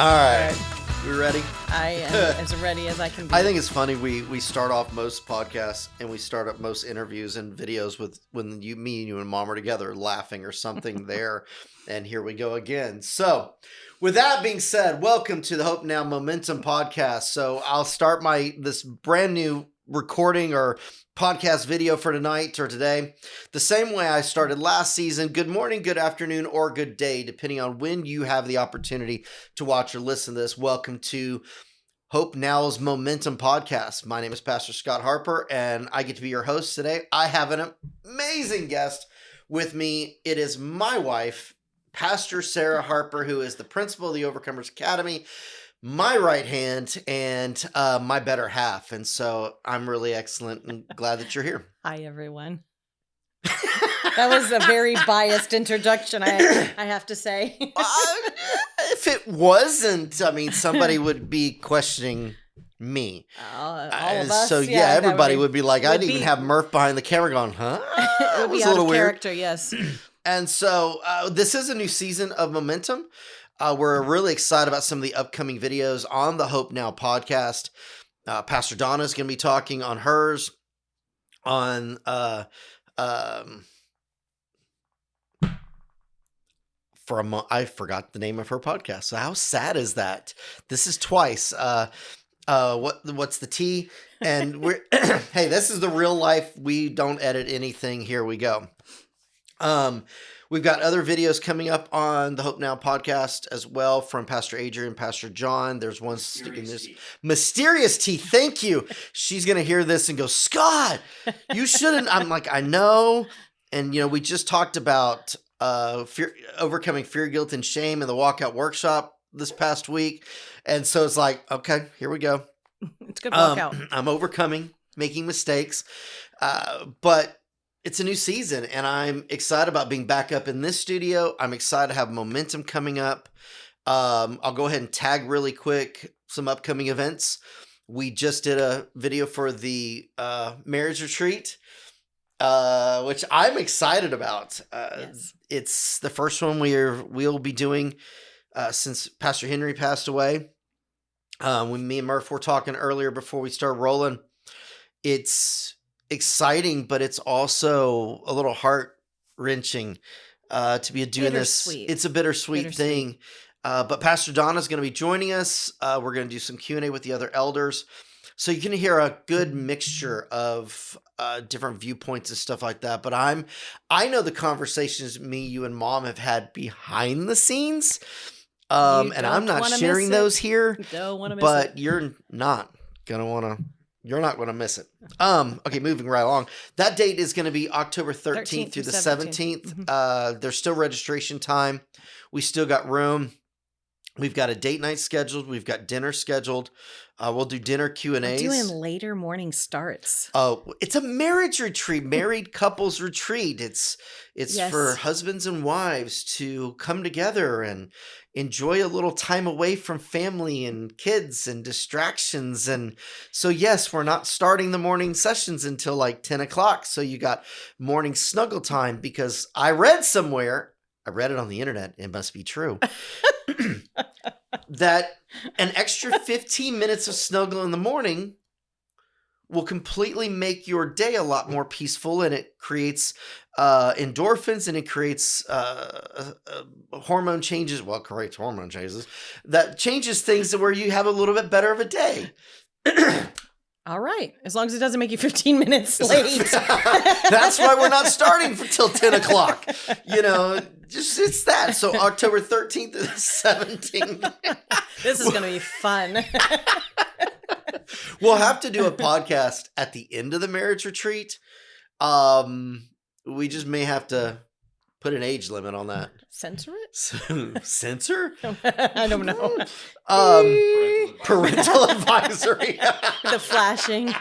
All right. We ready? I am as ready as I can be. I think it's funny. We start off most podcasts and we start up most interviews and videos with when you and Mom are together laughing or something there. And here we go again. So with that being said, welcome to the Hope Now Momentum podcast. So I'll start this brand new recording or podcast video for tonight or today the same way I started last season. Good morning, good afternoon, or good day, depending on when you have the opportunity to watch or listen to this. Welcome to Hope Now's Momentum podcast. My name is Pastor Scott Harper, and I get to be your host today. I have an amazing guest with me. It is my wife, Pastor Sarah Harper, who is the principal of the Overcomers Academy, my right hand, and my better half. And so I'm really excellent and glad that you're here. Hi, everyone. That was a very biased introduction, I have to say. If it wasn't, I mean, somebody would be questioning me. All of us. So yeah, everybody would be like, I'd even have Murph behind the camera going, huh? It would be out of character, yes. And so this is a new season of Momentum. We're really excited about some of the upcoming videos on the Hope Now podcast. Pastor Donna is going to be talking on hers on for a month. I forgot the name of her podcast. So how sad is that? This is twice. What's the T? And we're hey, this is the real life. We don't edit anything. Here we go. We've got other videos coming up on the Hope Now podcast as well from Pastor Adrian, Pastor John. There's one sticking this mysterious tea. Thank you. She's going to hear this and go, Scott, you shouldn't. I'm like, I know. And, you know, we just talked about overcoming fear, guilt, and shame in the walkout workshop this past week. And so it's like, okay, here we go. It's a good walkout. I'm overcoming, making mistakes. But it's a new season, and I'm excited about being back up in this studio. I'm excited to have Momentum coming up. I'll go ahead and tag really quick some upcoming events. We just did a video for the marriage retreat, which I'm excited about. Yes. It's the first one we'll be doing since Pastor Henry passed away. When me and Murph were talking earlier before we started rolling, it's exciting, but it's also a little heart-wrenching to be doing this. It's a bittersweet thing. But Pastor Donna is going to be joining us. We're going to do some Q&A with the other elders. So you can hear a good mixture of different viewpoints and stuff like that. But I know the conversations me, you, and Mom have had behind the scenes. And I'm not sharing those here. Don't want to miss but you're not going to want to. You're not going to miss it. Okay, moving right along. That date is going to be October 13th through the 17th. Mm-hmm. There's still registration time. We still got room. We've got a date night scheduled. We've got dinner scheduled. We'll do dinner Q&As. We're doing later morning starts. Oh, it's a marriage retreat, married couples retreat. It's Yes. for husbands and wives to come together and enjoy a little time away from family and kids and distractions. And so, yes, we're not starting the morning sessions until like 10 o'clock. So you got morning snuggle time, because I read it on the internet, it must be true, that an extra 15 minutes of snuggle in the morning will completely make your day a lot more peaceful, and it creates endorphins, and it creates hormone changes. Well, it creates hormone changes that changes things to where you have a little bit better of a day. All right. As long as it doesn't make you 15 minutes late. That's why we're not starting till 10 o'clock. You know, just it's that. So October 13th to the 17th. This is going to be fun. We'll have to do a podcast at the end of the marriage retreat. We just may have to put an age limit on that. Censor it? Censor? I don't know. Parental advisory. The flashing.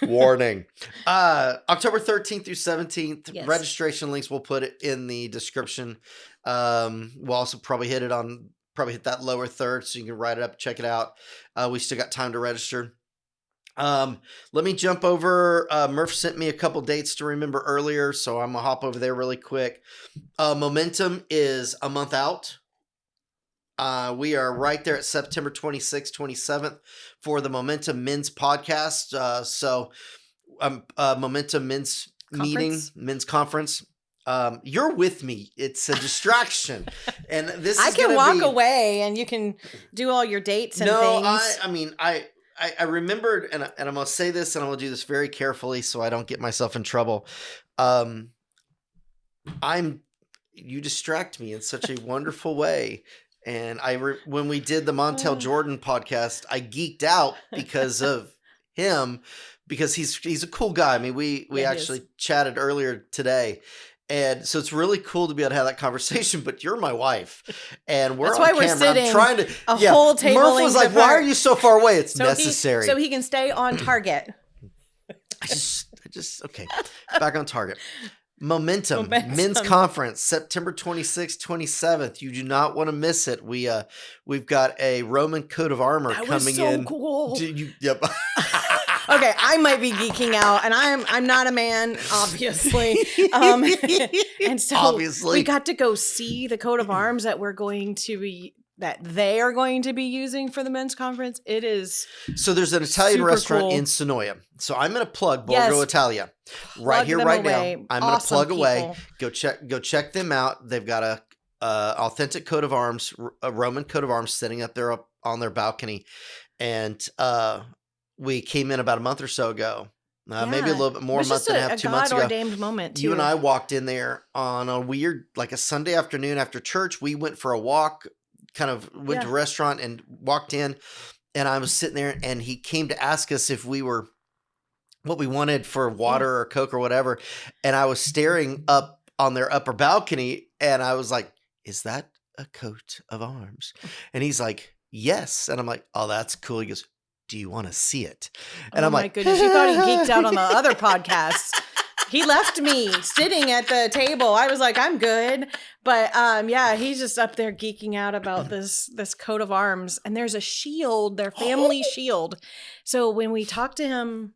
Warning. October 13th through 17th. Yes. Registration links, we'll put it in the description. We'll also probably hit that lower third, so you can write it up, check it out. We still got time to register. Let me jump over. Murph sent me a couple dates to remember earlier, so I'm gonna hop over there really quick. Momentum is a month out. We are right there at September 26th, 27th for the Momentum Men's podcast. Momentum Men's meeting, men's conference. You're with me. It's a distraction. And this I is can gonna walk away and you can do all your dates and things. I remembered, and I'm going to say this, and I'm going to do this very carefully so I don't get myself in trouble. You distract me in such a wonderful way. And when we did the Montel Jordan podcast, I geeked out because of him, because he's a cool guy. I mean, we actually chatted earlier today. And so it's really cool to be able to have that conversation, but you're my wife and we're That's on why camera. we're sitting I'm trying to, whole table. Murph was like, why are you so far away? It's necessary. So he can stay on target. Okay. Back on target. Momentum Men's Conference, September 26th, 27th. You do not want to miss it. We've got a Roman coat of armor coming in. Cool. Yep. Okay, I might be geeking out, and I'm not a man, obviously. And so obviously, we got to go see the coat of arms that they are going to be using for the men's conference. It is there's an Italian restaurant in Sonoya. So I'm going to plug Borgo Italia right here, right now. I'm going to plug away. Go check them out. They've got a authentic coat of arms, a Roman coat of arms, sitting up there on their balcony, and we came in about a month or so ago. Maybe a little bit more, a month and a half, 2 months ago. God-ordained moment, too. You and I walked in there on a weird, like a Sunday afternoon after church. We went for a walk, kind of went to a restaurant and walked in. And I was sitting there and he came to ask us if we were, what we wanted for water or Coke or whatever. And I was staring up on their upper balcony and I was like, is that a coat of arms? And he's like, yes. And I'm like, oh, that's cool. He goes, do you want to see it? And I'm like, my goodness, you thought he geeked out on the other podcasts. He left me sitting at the table. I was like, I'm good. But he's just up there geeking out about this coat of arms. And there's a shield, their family shield. So when we talked to him,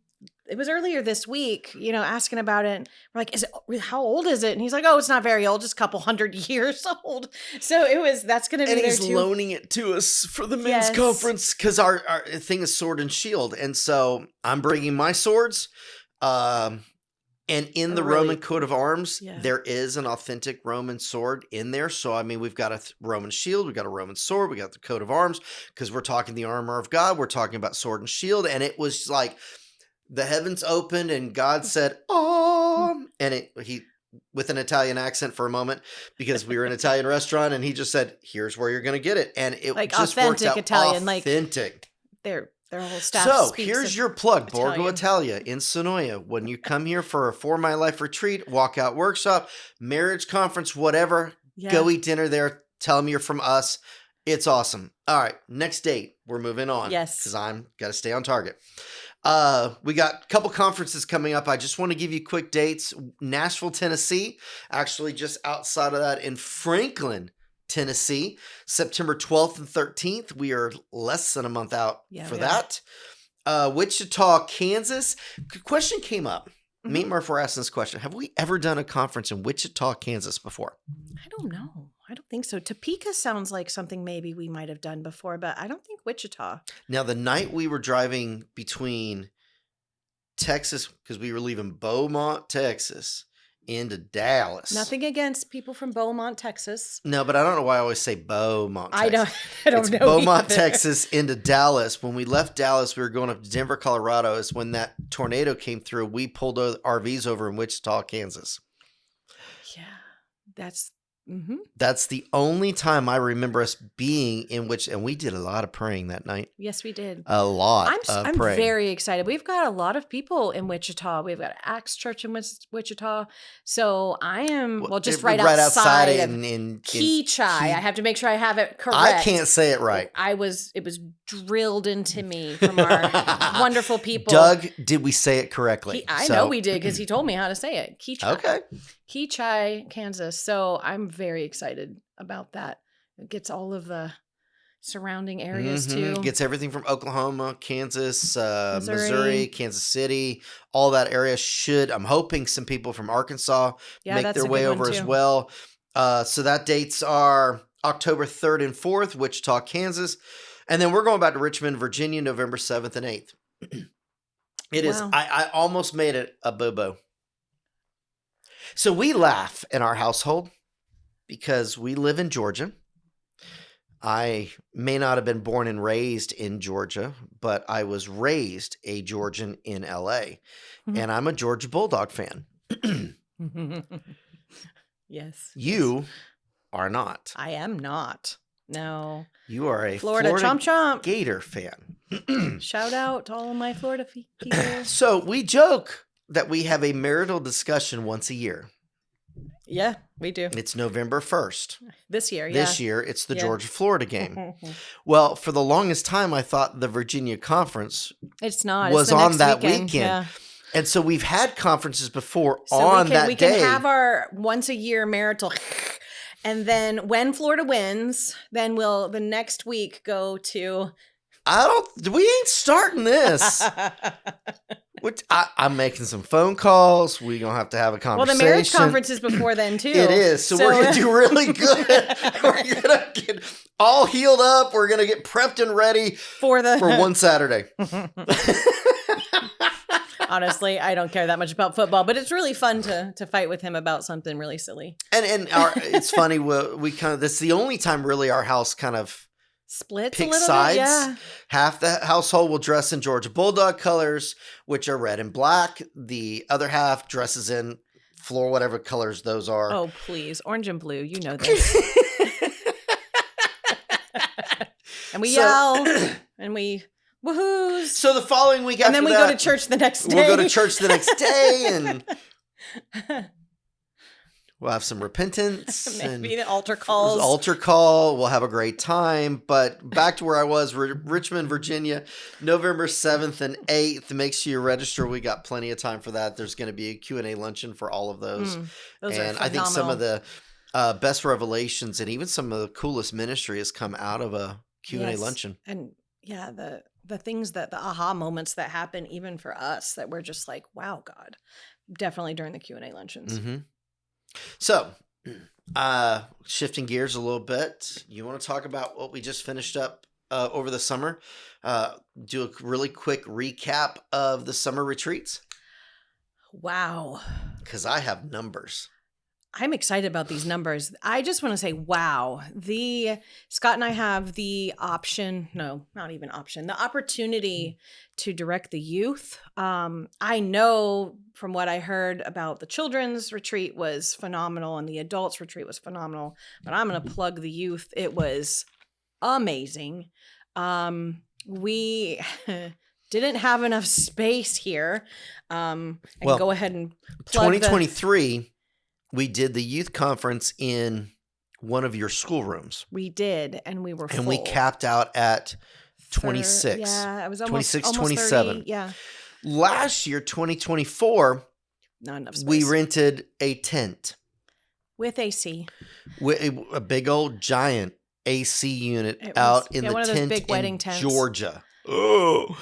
it was earlier this week, asking about it. We're like, how old is it? And he's like, oh, it's not very old, just a couple 100 years old. So that's going to be there too. And he's loaning it to us for the men's conference because our thing is sword and shield. And so I'm bringing my swords. And in the Roman coat of arms, there is an authentic Roman sword in there. So, I mean, we've got a Roman shield, we've got a Roman sword, we got the coat of arms because we're talking the armor of God. We're talking about sword and shield. And it was like, the heavens opened and God said, "Oh," and he with an Italian accent for a moment because we were in an Italian restaurant and he just said, "Here's where you're going to get it." And it like just authentic worked out Italian, authentic. Their whole staff. So here's your plug, Borgo Italia in Sonoya. When you come here for a For My Life retreat, walkout workshop, marriage conference, whatever, go eat dinner there. Tell them you're from us. It's awesome. All right, next date. We're moving on. Yes, because I'm got to stay on target. We got a couple conferences coming up. I just want to give you quick dates. Nashville, Tennessee, actually just outside of that in Franklin, Tennessee, September 12th and 13th. We are less than a month out for that. Wichita, Kansas. Question came up. Mm-hmm. Me and Murph were asking this question. Have we ever done a conference in Wichita, Kansas before? I don't know. I don't think so. Topeka sounds like something maybe we might have done before, but I don't think Wichita. Now, the night we were driving between Texas, because we were leaving Beaumont, Texas, into Dallas. Nothing against people from Beaumont, Texas. No, but I don't know why I always say Beaumont, Texas. I don't it's know. Beaumont, either. Texas, into Dallas. When we left Dallas, we were going up to Denver, Colorado. Is when that tornado came through. We pulled RVs over in Wichita, Kansas. Yeah, that's. Mm-hmm. That's the only time I remember us being in which, and we did a lot of praying that night. Yes, we did. A lot I'm praying. very excited. We've got a lot of people in Wichita. We've got Acts Church in Wichita. So I am, just right outside of Keachai. I have to make sure I have it correct. I can't say it right. It was drilled into me from our wonderful people. Doug, did we say it correctly? I know we did because he told me how to say it. Keachai. Okay. Keachai, Kansas. So I'm very excited about that. It gets all of the surrounding areas too. Gets everything from Oklahoma, Kansas, Missouri, Kansas City, all that area I'm hoping some people from Arkansas make their way over as well. So that dates are October 3rd and 4th, Wichita, Kansas. And then we're going back to Richmond, Virginia, November 7th and 8th. It is, Wow. I almost made it a bobo. So we laugh in our household because we live in Georgia. I may not have been born and raised in Georgia, but I was raised a Georgian in LA. And I'm a Georgia Bulldog fan. Yes. You are not. I am not. No. You are a Florida chomp. Gator fan. Shout out to all of my Florida people. So we joke that we have a marital discussion once a year. Yeah, we do. It's November 1st. This year, yeah. This year, it's the Georgia-Florida game. Well, for the longest time, I thought the Virginia conference it's not. was it's the on next that weekend. weekend. Yeah. And so we've had conferences before So on that we day. can have our once a year marital, and then when Florida wins, then we'll the next week go to. We ain't starting this. I'm making some phone calls. We're going to have a conversation. Well, the marriage conference is before then, too. It is. So we're going to do really good. We're going to get all healed up. We're going to get prepped and ready for one Saturday. Honestly, I don't care that much about football, but it's really fun to fight with him about something really silly. And it's funny. We kind of, that's the only time really our house kind of splits pick a little sides. bit, yeah. Half the household will dress in Georgia Bulldog colors, which are red and black. The other half dresses in whatever colors those are. Oh, please. Orange and blue. You know this. And we yell and we woohoos. So the following week after and then we go to church the next day. We'll go to church the next day and we'll have some repentance. Maybe the altar calls. Altar call. We'll have a great time. But back to where I was, Richmond, Virginia, November 7th and 8th. Make sure you register. We got plenty of time for that. There's going to be a Q&A luncheon for all of those. Those and are I think some of the best revelations and even some of the coolest ministry has come out of a Q&A luncheon. And yeah, the things the aha moments that happen even for us that we're just like, wow, God, definitely during the Q&A luncheons. Mm-hmm. So, shifting gears a little bit, you want to talk about what we just finished up over the summer? Do a really quick recap of the summer retreats? Wow. Because I have numbers. I'm excited about these numbers. I just want to say, wow. Scott and I have the opportunity to direct the youth. I know from what I heard about the children's retreat was phenomenal and the adults retreat was phenomenal, but I'm going to plug the youth. It was amazing. We didn't have enough space here. Go ahead and plug 2023. We did the youth conference in one of your schoolrooms. We did, and we were full. And we capped out at 26. Yeah, it was almost 27. 30, yeah. Last year, 2024, not enough space. We rented a tent. With AC. With a big old giant AC unit out in the one of those big wedding tents. Georgia. Oh.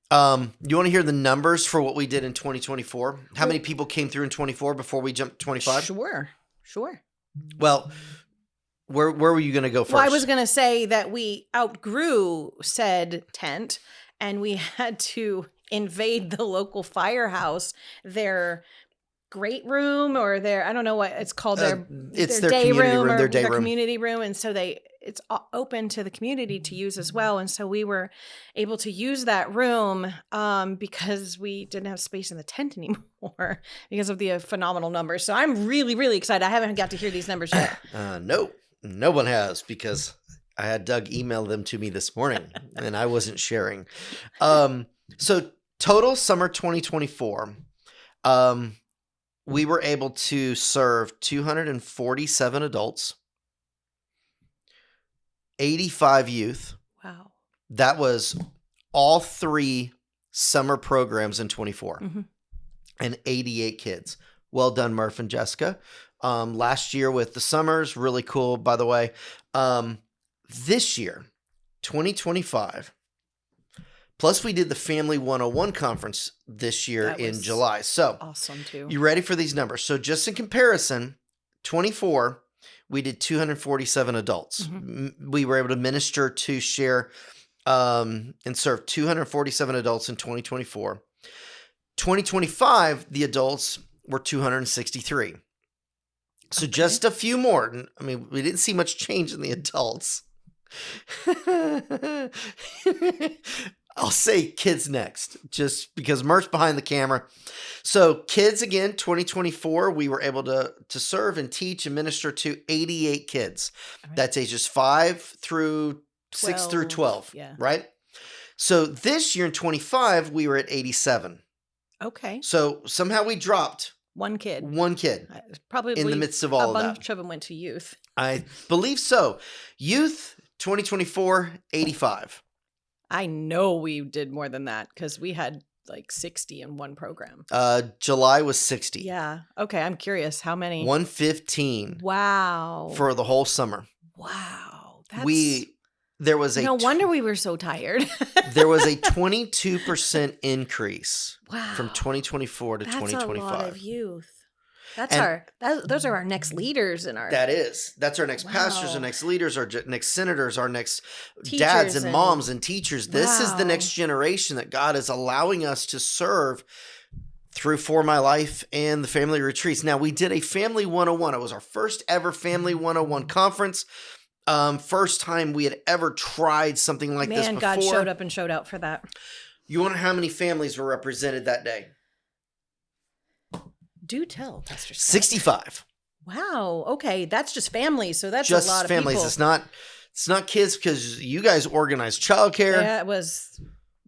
You want to hear the numbers for what we did in 2024? How many people came through in 24 before we jumped to 25? Sure. Well, where were you going to go first? Well, I was going to say that we outgrew said tent and we had to invade the local firehouse, their great room or I don't know what it's called, their day room or their community room. And so it's open to the community to use as well. And so we were able to use that room because we didn't have space in the tent anymore because of the phenomenal numbers. So I'm really, really excited. I haven't got to hear these numbers yet. No one has, because I had Doug email them to me this morning and I wasn't sharing. So total summer 2024, we were able to serve 247 adults, 85 youth. Wow. That was all 3 summer programs in 24 and 88 kids. Well done, Murph and Jessica. Last year with the summers, really cool, by the way. This year, 2025, plus we did the Family 101 conference this year in July. So awesome too. You ready for these numbers? So just in comparison, 24, we did 247 adults. Mm-hmm. We were able to minister, to share, and serve 247 adults in 2024. 2025, the adults were 263. So just a few more. I mean, we didn't see much change in the adults. I'll say kids next, just because Mert's behind the camera. So kids, again, 2024, we were able to serve and teach and minister to 88 kids. Right. That's ages 5 through 6 through 12, right? So this year in 25, we were at 87. Okay. So somehow we dropped one kid. Probably in the midst of all of that. A bunch of them went to youth. I believe so. Youth, 2024, 85. I know we did more than that because we had like 60 in one program. July was 60. Yeah. Okay. I'm curious. How many? 115. Wow. For the whole summer. Wow. There was no wonder we were so tired. There was a 22% increase. Wow. From 2024 to 2025. That's a lot of youth. Those are our next leaders in our. That's our next pastors, our next leaders, our next senators, our next dads and moms and teachers. This is the next generation that God is allowing us to serve through For My Life and the family retreats. Now, we did a family 101. It was our first ever family 101 conference. First time we had ever tried something like this before. God showed up and showed out for that. You wonder how many families were represented that day? Do tell, Pastor Scott. 65. Wow. Okay, that's just families. So that's just a lot of families. People. It's not kids because you guys organized childcare. Yeah, it was.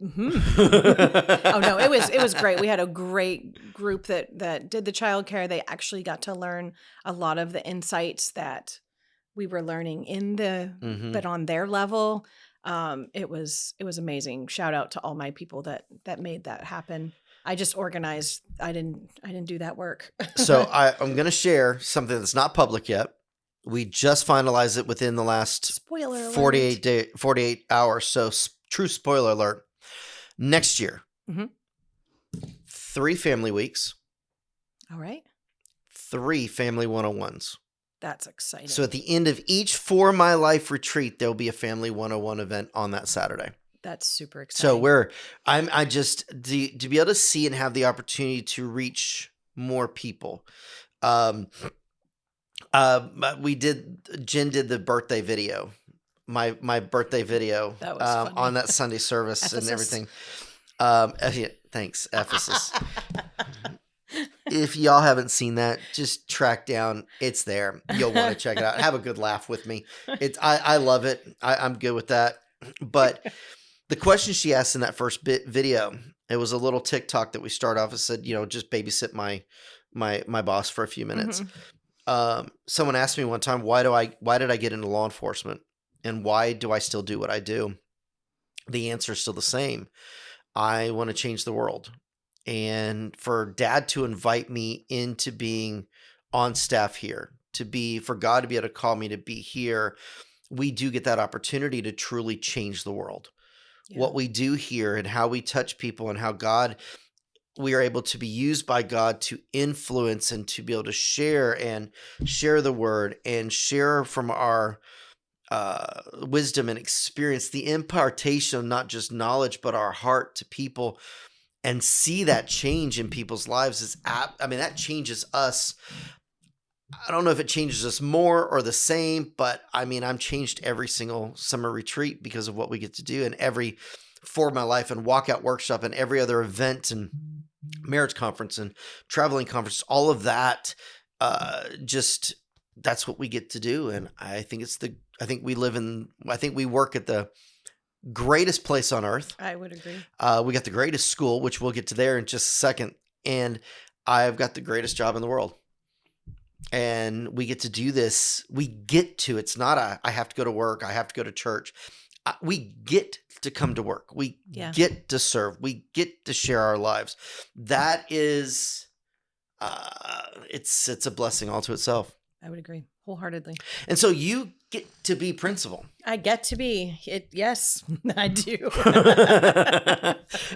Mm-hmm. Oh no, it was great. We had a great group that did the childcare. They actually got to learn a lot of the insights that we were learning but on their level. It was amazing. Shout out to all my people that made that happen. I just organized. I didn't do that work. So I'm going to share something that's not public yet. We just finalized it within the last 48 hours. So true spoiler alert. Next year, 3 family weeks. All right. 3 family 101s. That's exciting. So at the end of each For My Life retreat, there'll be a family 101 event on that Saturday. That's super exciting. So to be able to see and have the opportunity to reach more people. Jen did the birthday video, my birthday video that was on that Sunday service Ephesus. And everything. Thanks, Ephesus. If y'all haven't seen that, just track down. It's there. You'll want to check it out. Have a good laugh with me. I love it. I'm good with that. But the question she asked in that first video, it was a little TikTok that we start off and said, just babysit my boss for a few minutes. Someone asked me one time, why did I get into law enforcement and why do I still do what I do? The answer is still the same. I want to change the world. And for Dad to invite me into being on staff here, for God to be able to call me to be here, we do get that opportunity to truly change the world. Yeah. What we do here and how we touch people and how we are able to be used by God to influence and to be able to share the word and share from our wisdom and experience, the impartation of not just knowledge, but our heart to people. And see that change in people's lives that changes us. I don't know if it changes us more or the same, but I'm changed every single summer retreat because of what we get to do, and every For My Life and walkout workshop and every other event and marriage conference and traveling conference, all of that. That's what we get to do. And I think we work at the greatest place on earth. I would agree. We got the greatest school, which we'll get to there in just a second. And I've got the greatest job in the world. And we get to do this. It's not I have to go to work. I have to go to church. We get to come to work. We get to serve. We get to share our lives. That is, it's a blessing all to itself. I would agree wholeheartely. And so you get to be principal. I get to be it. Yes, I do.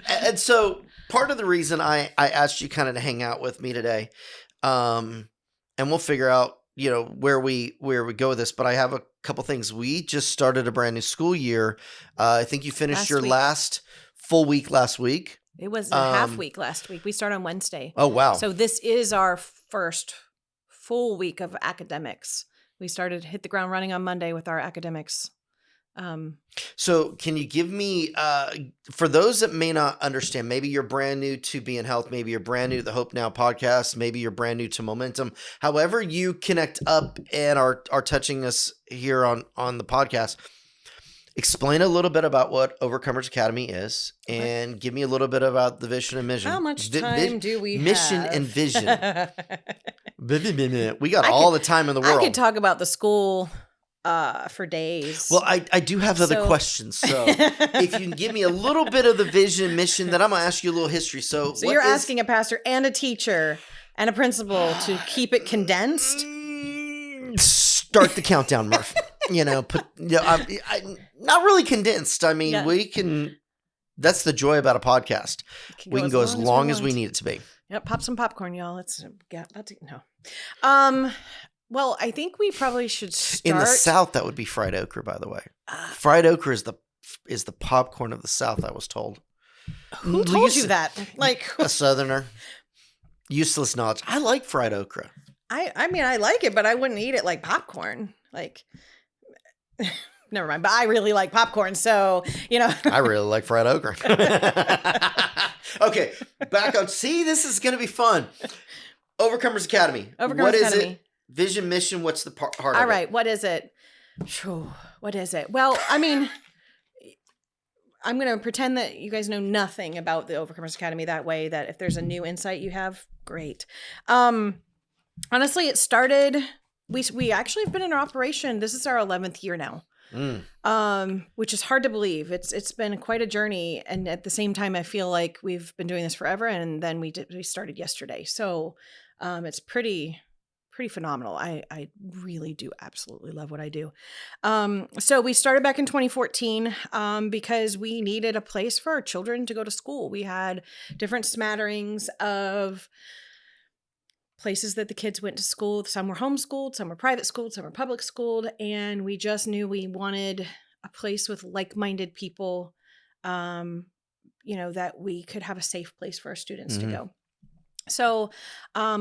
And so part of the reason I asked you kind of to hang out with me today, and we'll figure out where we go with this, but I have a couple things. We just started a brand new school year. I think you finished your last full week last week. It was a half week last week. We start on Wednesday. Oh, wow. So this is our first full week of academics. We hit the ground running on Monday with our academics. So can you give me, for those that may not understand, maybe you're brand new to Be in Health, maybe you're brand new to the Hope Now podcast, maybe you're brand new to Momentum, however you connect up and are touching us here on the podcast, explain a little bit about what Overcomers Academy is and give me a little bit about the vision and mission. How much time do we have? Mission and vision. We got all the time in the world. I could talk about the school for days. Well, I do have other questions. So if you can give me a little bit of the vision and mission, then I'm going to ask you a little history. So you're asking a pastor and a teacher and a principal to keep it condensed? Start the countdown, Murph. Not really condensed. I mean, we can, that's the joy about a podcast. We can go as long as we need it to be. Yep. Pop some popcorn, y'all. Well, I think we probably should start. In the South, that would be fried okra, by the way. Fried okra is the popcorn of the South, I was told. Who told you that? Like a Southerner. Useless knowledge. I like fried okra. I mean, I like it, but I wouldn't eat it like popcorn. Like, never mind. But I really like popcorn, so I really like fried okra. Okay, back up. See, this is going to be fun. Overcomers Academy. What is it? Vision, mission, what's the heart of it? All right, what is it? What is it? Well, I mean, I'm going to pretend that you guys know nothing about the Overcomers Academy that way, that if there's a new insight you have, great. Honestly, it started, we actually have been in operation. This is our 11th year now, which is hard to believe. It's been quite a journey. And at the same time, I feel like we've been doing this forever. And then we started yesterday. So it's pretty phenomenal. I really do absolutely love what I do. So we started back in 2014 because we needed a place for our children to go to school. We had different smatterings of places that the kids went to school. Some were homeschooled, some were private schooled, some were public schooled. And we just knew we wanted a place with like-minded people, that we could have a safe place for our students to go. So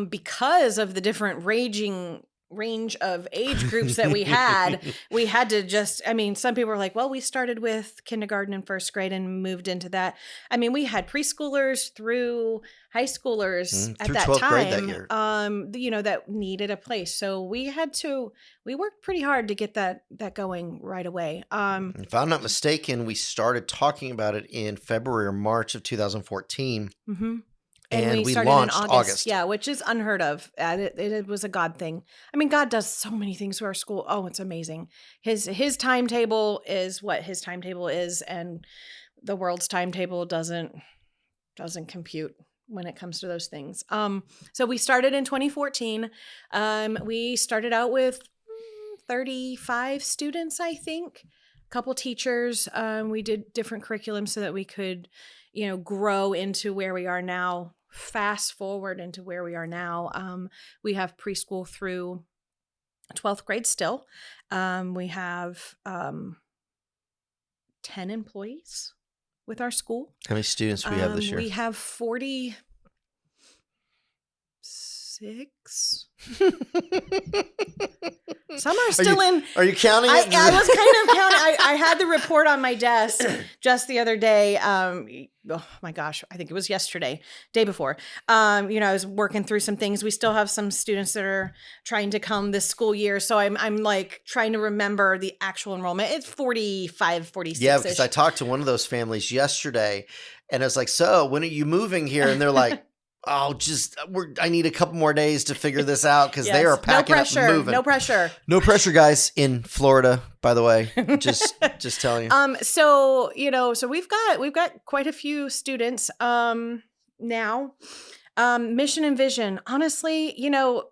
because of the different range of age groups that we had to just, some people were like, well, we started with kindergarten and first grade and moved into that. I mean, we had preschoolers through high schoolers at that time, that needed a place. So we worked pretty hard to get that going right away. If I'm not mistaken, we started talking about it in February or March of 2014. Mm-hmm. And we launched in August. Yeah, which is unheard of. It was a God thing. I mean, God does so many things to our school. Oh, it's amazing. His timetable is what his timetable is, and the world's timetable doesn't compute when it comes to those things. So we started in 2014. We started out with 35 students, I think. A couple teachers. We did different curriculums so that we could grow into where we are now, fast forward into where we are now. We have preschool through 12th grade still. We have 10 employees with our school. How many students do we have this year? We have 46. Some are still in. Are you counting it? I was kind of counting. I had the report on my desk just the other day. Oh my gosh, I think it was yesterday, day before. I was working through some things. We still have some students that are trying to come this school year. So I'm like trying to remember the actual enrollment. It's 45, 46. Yeah, because I talked to one of those families yesterday and I was like, so when are you moving here? And they're like, oh, I need a couple more days to figure this out because they are packing up and moving. No pressure. No pressure, guys, in Florida, by the way. Just telling you. So we've got quite a few students now. Mission and vision. Honestly,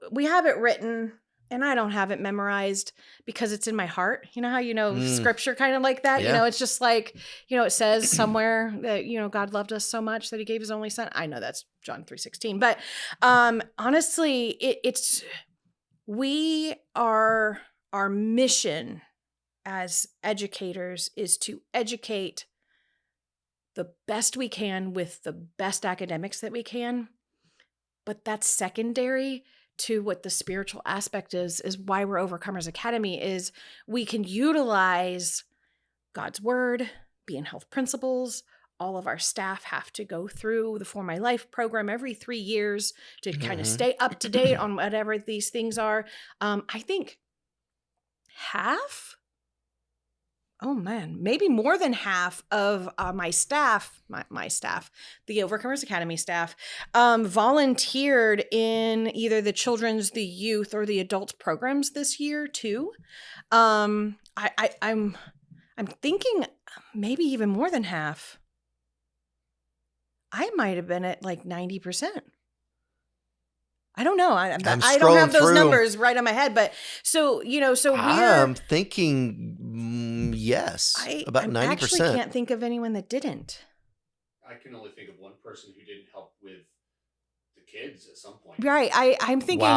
we have it written and I don't have it memorized because it's in my heart. You know how scripture kind of like that? Yeah. It's just like, it says somewhere that, God loved us so much that he gave his only son. I know that's John 3:16. But honestly, our mission as educators is to educate the best we can with the best academics that we can. But that's secondary to what the spiritual aspect is why we're Overcomers Academy, is we can utilize God's word, be in health principles. All of our staff have to go through the For My Life program every 3 years to kind of stay up to date on whatever these things are. I think half, maybe more than half of my staff, my staff, the Overcomers Academy staff, volunteered in either the children's, the youth, or the adult programs this year too. I'm thinking maybe even more than half. I might have been at like 90%. I don't know. I don't have those numbers right on my head, but so I'm thinking yes, about 90%. I actually can't think of anyone that didn't. I can only think of one person who didn't help with the kids at some point. Right. I'm thinking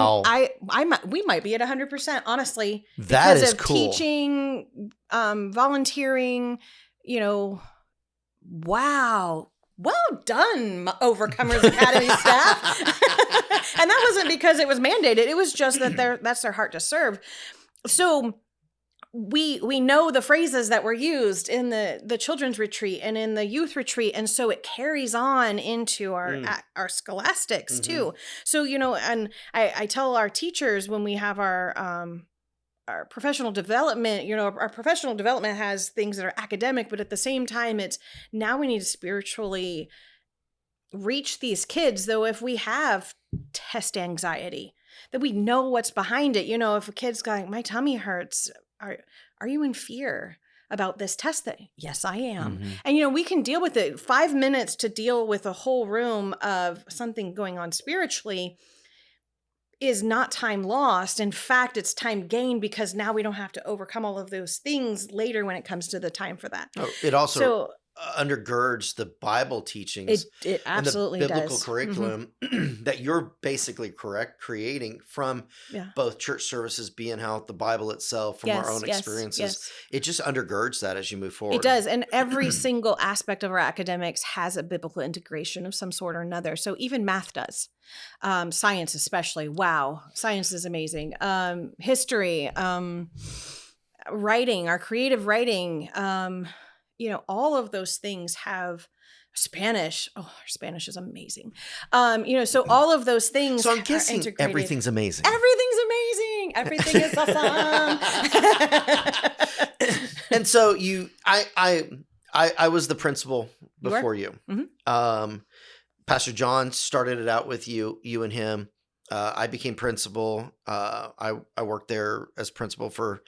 we might be at 100%, honestly. That is because of cool. Teaching, volunteering, wow. Well done, Overcomers Academy staff. And that wasn't because it was mandated. It was just that that's their heart to serve. So we know the phrases that were used in the children's retreat and in the youth retreat. And so it carries on into our scholastics too. So, and I tell our teachers when we have our professional development, our professional development has things that are academic, but at the same time, it's now we need to spiritually reach these kids. Though if we have test anxiety, that we know what's behind it. If a kid's going, my tummy hurts, are you in fear about this test? That yes, I am. And we can deal with it. 5 minutes to deal with a whole room of something going on spiritually is not time lost. In fact, it's time gained, because now we don't have to overcome all of those things later when it comes to the time for that. Oh, it also undergirds the Bible teachings. It absolutely and the biblical does. curriculum that you're basically creating from both church services, Be in Health, the Bible itself, from our own experiences. Yes. It just undergirds that as you move forward. It does. And every single aspect of our academics has a biblical integration of some sort or another. So even math does. Science especially. Wow. Science is amazing. History, writing, our creative writing, all of those things have Spanish. Oh, our Spanish is amazing. So all of those things. So I'm guessing everything's amazing. Everything's amazing. Everything is awesome. And so I was the principal before you. Pastor John started it out with you and him. I became principal. I worked there as principal for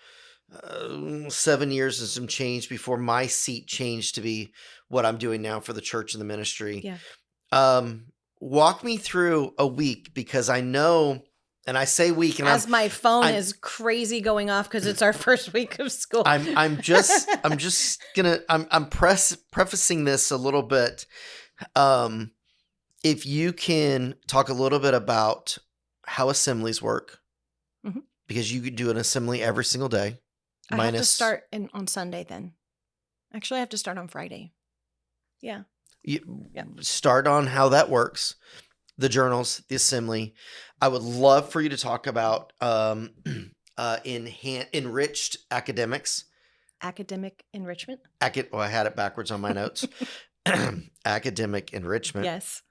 7 years and some change before my seat changed to be what I'm doing now for the church and the ministry. Yeah. Walk me through a week, because I know, and I say week, and my phone is crazy going off because it's our first week of school. I'm prefacing this a little bit. If you can talk a little bit about how assemblies work, because you could do an assembly every single day. I have to start on Sunday then. Actually, I have to start on Friday. Yeah. Start on how that works. The journals, the assembly. I would love for you to talk about enriched academics. Academic enrichment? I had it backwards on my notes. Academic enrichment. Yes.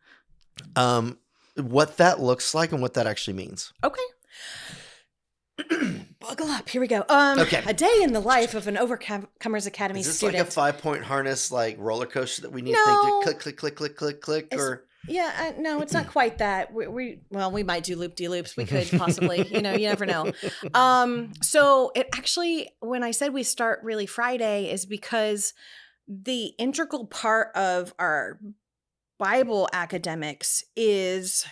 What that looks like and what that actually means. Okay. Buckle up. Here we go. Okay. A day in the life of an Overcomers Academy student. Is this student. like a 5-point harness, like roller coaster that we need to think to click, or? Yeah, no, it's not quite that. We might do loop-de-loops. We could possibly, you never know. So it actually, when I said we start really Friday, is because the integral part of our Bible academics is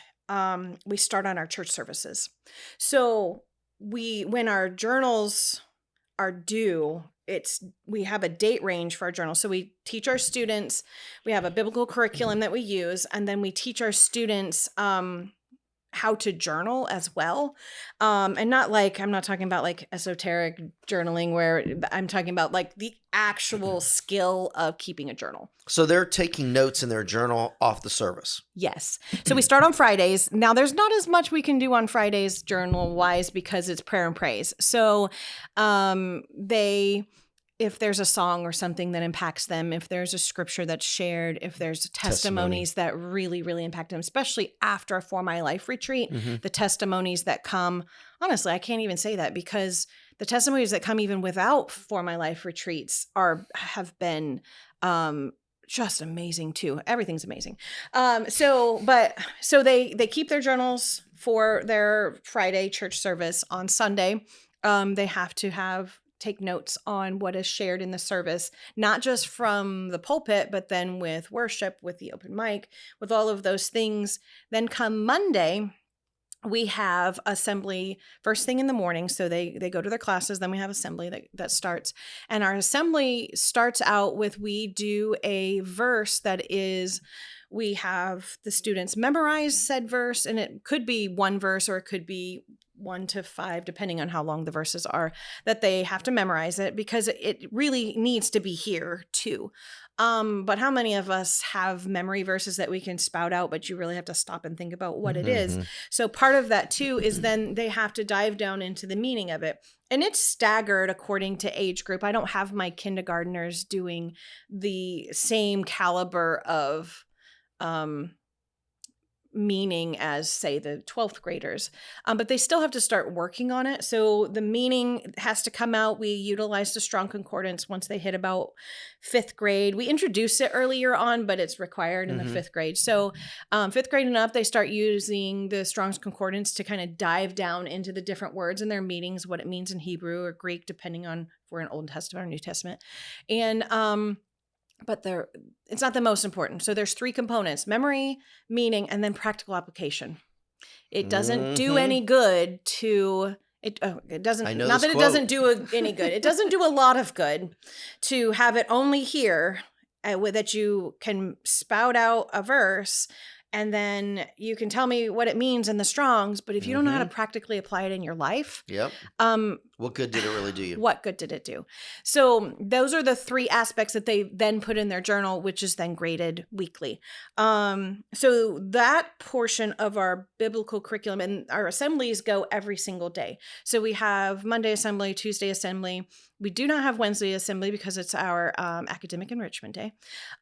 we start on our church services. So when our journals are due, we have a date range for our journals. So we teach our students, we have a biblical curriculum that we use, and then we teach our students how to journal as well. And not like, I'm not talking about like esoteric journaling where I'm talking about like the actual skill of keeping a journal. So they're taking notes in their journal off the service. Yes. So we start on Fridays. Now there's not as much we can do on Fridays journal wise because it's prayer and praise. So if there's a song or something that impacts them, if there's a scripture that's shared, if there's testimonies that really, really impact them, especially after a For My Life retreat, the testimonies that come, honestly, I can't even say that because the testimonies that come even without For My Life retreats have been just amazing too. Everything's amazing. So they keep their journals for their Friday church service. On Sunday, they have to take notes on what is shared in the service, not just from the pulpit, but then with worship, with the open mic, with all of those things. Then come Monday, we have assembly first thing in the morning. So they go to their classes. Then we have assembly that starts. And our assembly starts out with, we do a verse that is, we have the students memorize said verse, and it could be one verse or it could be 1 to 5, depending on how long the verses are, that they have to memorize it because it really needs to be here too. But how many of us have memory verses that we can spout out, but you really have to stop and think about what it is? So part of that too is then they have to dive down into the meaning of it. And it's staggered according to age group. I don't have my kindergartners doing the same caliber of meaning as, say, the 12th graders. But they still have to start working on it. So the meaning has to come out. We utilize the Strong Concordance once they hit about 5th grade. We introduce it earlier on, but it's required in the 5th grade. So 5th grade and up, they start using the Strong's Concordance to kind of dive down into the different words and their meanings, what it means in Hebrew or Greek, depending on if we're in Old Testament or New Testament. And but it's not the most important. So there's 3 components: memory, meaning, and then practical application. It doesn't do any good to it. It doesn't. Not that it doesn't do any good. It doesn't do a lot of good to have it only here, that you can spout out a verse and then you can tell me what it means in the Strongs. But if you don't know how to practically apply it in your life, what good did it really do you? What good did it do? So those are the 3 aspects that they then put in their journal, which is then graded weekly. So that portion of our biblical curriculum, and our assemblies go every single day. So we have Monday assembly, Tuesday assembly. We do not have Wednesday assembly because it's our academic enrichment day.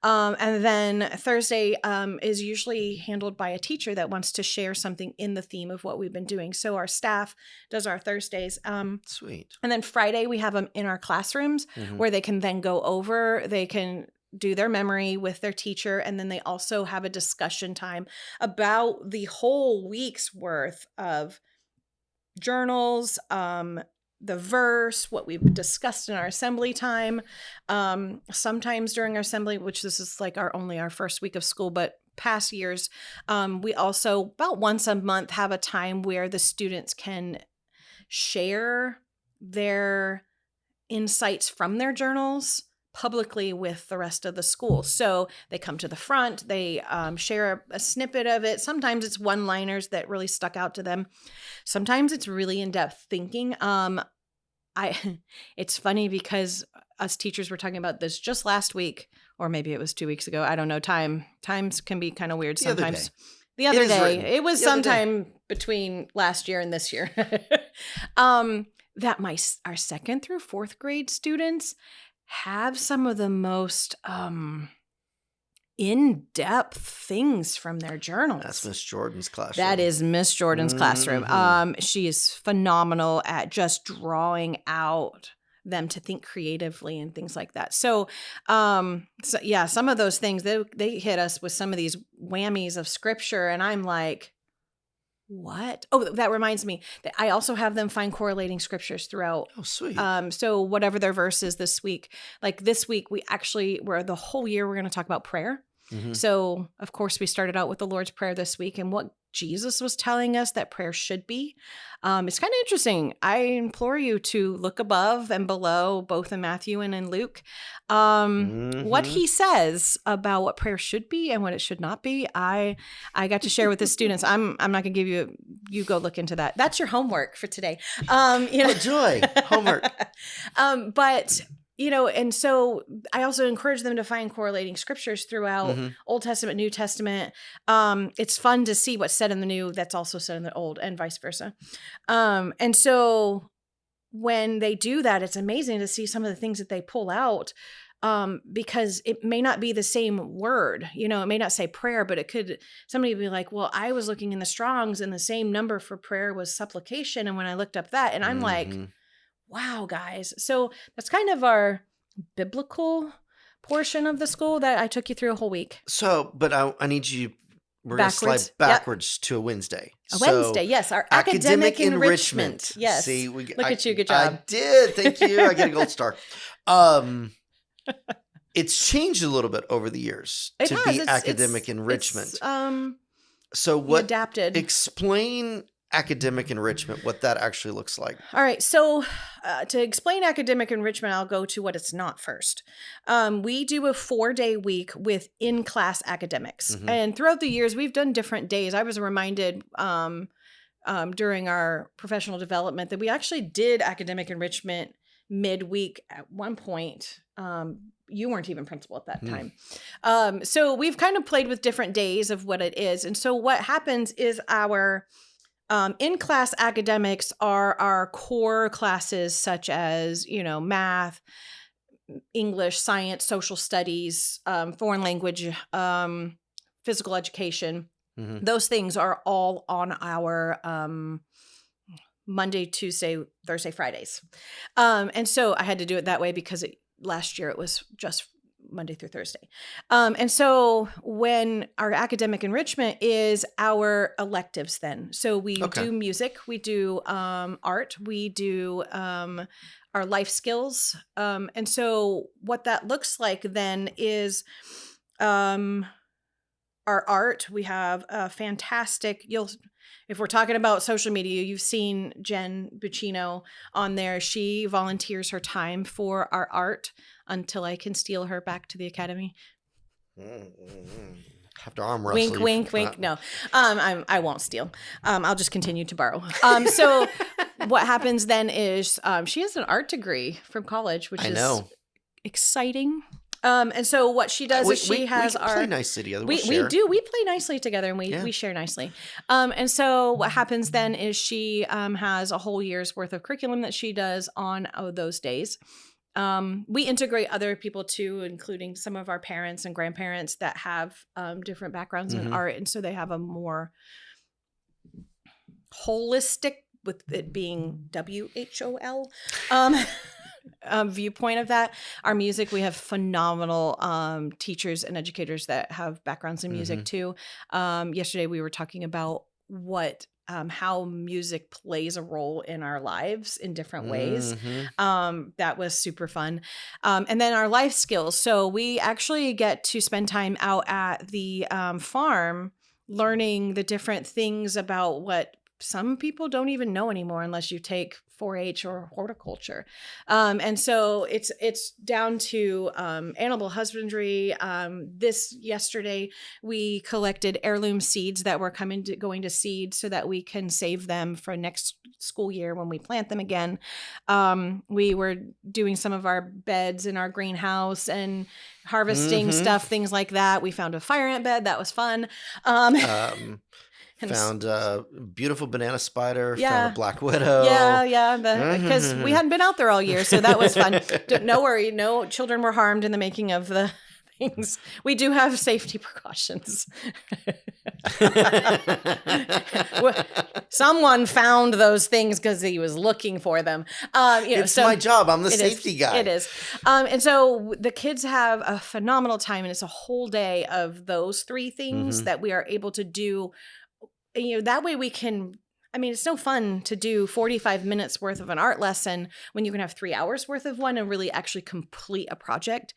And then Thursday is usually handled by a teacher that wants to share something in the theme of what we've been doing. So our staff does our Thursdays. Sweet. And then Friday, we have them in our classrooms where they can then go over, they can do their memory with their teacher. And then they also have a discussion time about the whole week's worth of journals, the verse, what we've discussed in our assembly time. Sometimes during our assembly, which this is like our first week of school, but past years, we also about once a month have a time where the students can share their insights from their journals publicly with the rest of the school. So they come to the front, they share a snippet of it. Sometimes it's one-liners that really stuck out to them. Sometimes it's really in-depth thinking. It's funny because us teachers were talking about this just last week, or maybe it was 2 weeks ago. I don't know. Times can be kind of weird sometimes. The other day. It was sometime between last year and this year. That our 2nd through 4th grade students have some of the most in-depth things from their journals. That's Miss Jordan's classroom. That is Miss Jordan's classroom. She is phenomenal at just drawing out them to think creatively and things like that. So yeah, some of those things, they hit us with some of these whammies of scripture, and I'm like, what? Oh, that reminds me that I also have them find correlating scriptures throughout. Oh, sweet. So whatever their verse is this week, like this week, the whole year we're going to talk about prayer. Mhm. So, of course, we started out with the Lord's Prayer this week and what Jesus was telling us that prayer should be. It's kind of interesting. I implore you to look above and below, both in Matthew and in Luke, what Mhm. he says about what prayer should be and what it should not be. I got to share with the students. I'm not going to give you. You go look into that. That's your homework for today. Oh, joy. Homework. But and so I also encourage them to find correlating scriptures throughout Mhm. Old Testament, New Testament. It's fun to see what's said in the New that's also said in the Old, and vice versa. And so when they do that, it's amazing to see some of the things that they pull out, because it may not be the same word. It may not say prayer, but it could, somebody be like, well, I was looking in the Strongs and the same number for prayer was supplication. And when I looked up that, and I'm like, Mhm. wow, guys. So that's kind of our biblical portion of the school that I took you through a whole week. So, but I need you. We're going to slide Backwards. Yep. backwards to a Wednesday. A Wednesday, yes. Our academic enrichment. Yes. See, Look at you. Good job. I did. Thank you. I get a gold star. It's changed a little bit over the years It to has. be academic enrichment. So we what? adapted. Explain academic enrichment, what that actually looks like. All right. So to explain academic enrichment, I'll go to what it's not first. We do a 4-day week with in-class academics. Mhm. And throughout the years, we've done different days. I was reminded during our professional development that we actually did academic enrichment midweek at one point. You weren't even principal at that time. So we've kind of played with different days of what it is. And so what happens is our in-class academics are our core classes such as, math, English, science, social studies, foreign language, physical education. Mhm. Those things are all on our Monday, Tuesday, Thursday, Fridays. And so I had to do it that way because last year it was just Monday through Thursday. And so when our academic enrichment is our electives then. So we Okay. do music, we do art, we do our life skills. And so what that looks like then is our art. We have a fantastic, if we're talking about social media, you've seen Jen Buccino on there. She volunteers her time for our art until I can steal her back to the academy. Have to arm wrestle. Wink, wink. No, I won't steal. I'll just continue to borrow. So what happens then is she has an art degree from college, which is exciting. And so what she does is she has we play nicely together. We do. We play nicely together and we share nicely. And so what happens then is she has a whole year's worth of curriculum that she does on those days. We integrate other people too, including some of our parents and grandparents that have different backgrounds in art. And so they have a more holistic, with it being WHOL, viewpoint of that. Our music, we have phenomenal teachers and educators that have backgrounds in music too. Yesterday we were talking about how music plays a role in our lives in different ways. That was super fun. And then our life skills. So we actually get to spend time out at the farm learning the different things about what some people don't even know anymore unless you take 4-H or horticulture. And so it's down to animal husbandry. Yesterday we collected heirloom seeds that were going to seed so that we can save them for next school year when we plant them again. We were doing some of our beds in our greenhouse and harvesting stuff, things like that. We found a fire ant bed. That was fun. Found a beautiful banana spider. Yeah. Found a black widow. Yeah. Because we hadn't been out there all year, so that was fun. No worry, no children were harmed in the making of the things. We do have safety precautions. Someone found those things because he was looking for them. It's my job. I'm the safety guy. It is. And so the kids have a phenomenal time, and it's a whole day of those three things that we are able to do. That way we can, it's no fun to do 45 minutes worth of an art lesson when you can have 3 hours worth of one and really actually complete a project.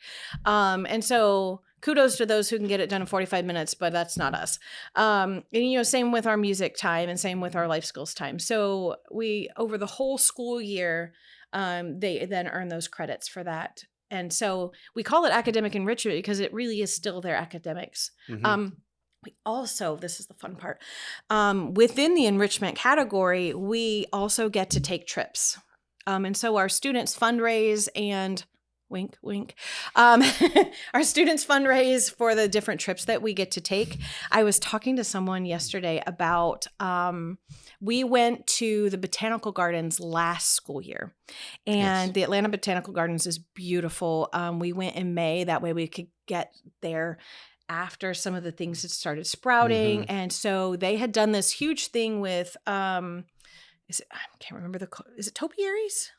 And so kudos to those who can get it done in 45 minutes, but that's not us. And, same with our music time and same with our life skills time. So we, over the whole school year, they then earn those credits for that. And so we call it academic enrichment because it really is still their academics. We also, this is the fun part, within the enrichment category, we also get to take trips. And so our students fundraise and wink, wink. Our students fundraise for the different trips that we get to take. I was talking to someone yesterday about, we went to the botanical gardens last school year, and the Atlanta Botanical Gardens is beautiful. We went in May. That way we could get there after some of the things had started sprouting. And so they had done this huge thing with, I can't remember is it topiaries?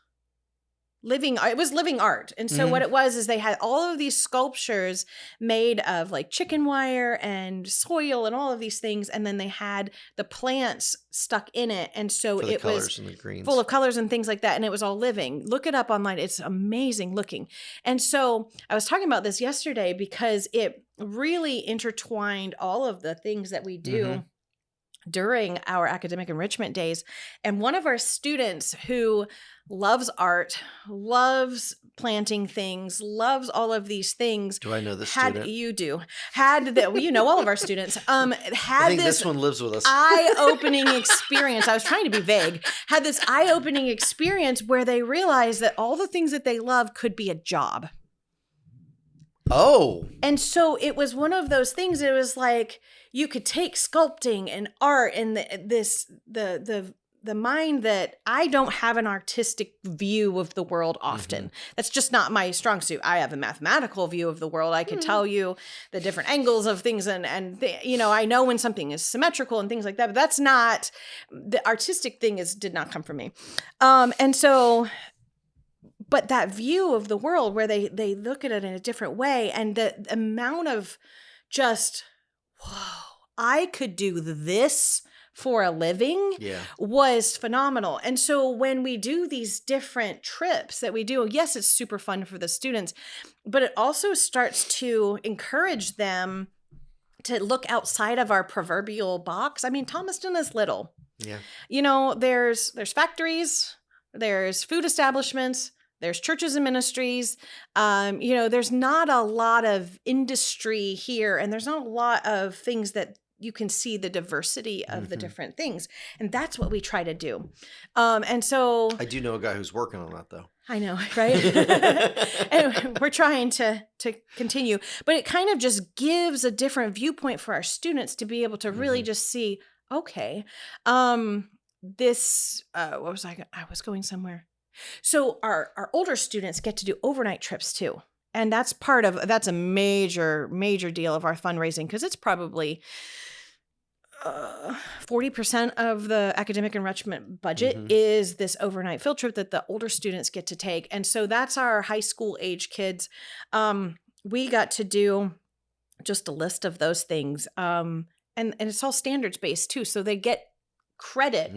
It was living art. And so what it was is they had all of these sculptures made of like chicken wire and soil and all of these things. And then they had the plants stuck in it. And so it was full of colors and things like that. And it was all living. Look it up online. It's amazing looking. And so I was talking about this yesterday because it really intertwined all of the things that we do during our academic enrichment days. And one of our students who loves art, loves planting things, loves all of these things. Do I know this student? You do. All of our students. I think this one lives with us. Eye-opening experience. I was trying to be vague. Had this eye-opening experience where they realized that all the things that they love could be a job. Oh. And so it was one of those things. It was like you could take sculpting and art and the mind that I don't have an artistic view of the world often. That's just not my strong suit. I have a mathematical view of the world. I could tell you the different angles of things and I know when something is symmetrical and things like that, but that's not, the artistic thing did not come from me. But that view of the world where they look at it in a different way, and the amount of just, whoa, I could do this for a living was phenomenal. And so when we do these different trips that we do, yes, it's super fun for the students, but it also starts to encourage them to look outside of our proverbial box. I mean, Thomaston is little. Yeah. There's factories, there's food establishments, there's churches and ministries. There's not a lot of industry here, and there's not a lot of things that you can see the diversity of the different things. And that's what we try to do. And so I do know a guy who's working on that, though. I know, right? And we're trying to continue, but it kind of just gives a different viewpoint for our students to be able to really just see, okay, what was I was going somewhere. So our older students get to do overnight trips too. And that's a major, major deal of our fundraising, because it's probably 40% of the academic enrichment budget is this overnight field trip that the older students get to take. And so that's our high school age kids. We got to do just a list of those things. And it's all standards based too. So they get credit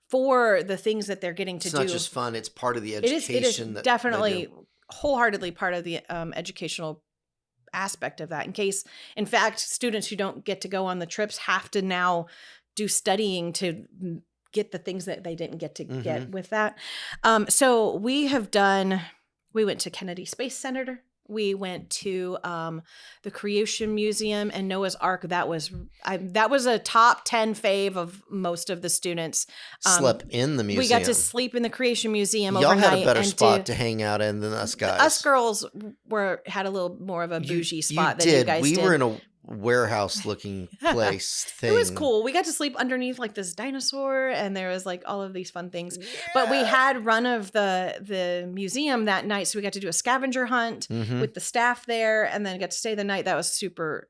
for the things that they're getting to do. It's not just fun. It's part of the education. It is definitely wholeheartedly part of the educational aspect of that. In fact, students who don't get to go on the trips have to now do studying to get the things that they didn't get to get with that. So we went to Kennedy Space Center. We went to the Creation Museum and Noah's Ark. That was a top 10 fave of most of the students. Slept in the museum. We got to sleep in the Creation Museum Y'all overnight. Had a better spot to hang out in than us guys. Us girls had a little more of a bougie spot than you guys did. We were in a warehouse-looking place thing. It was cool. We got to sleep underneath like this dinosaur, and there was like all of these fun things. Yeah. But we had run of the museum that night, so we got to do a scavenger hunt with the staff there, and then got to stay the night. That was super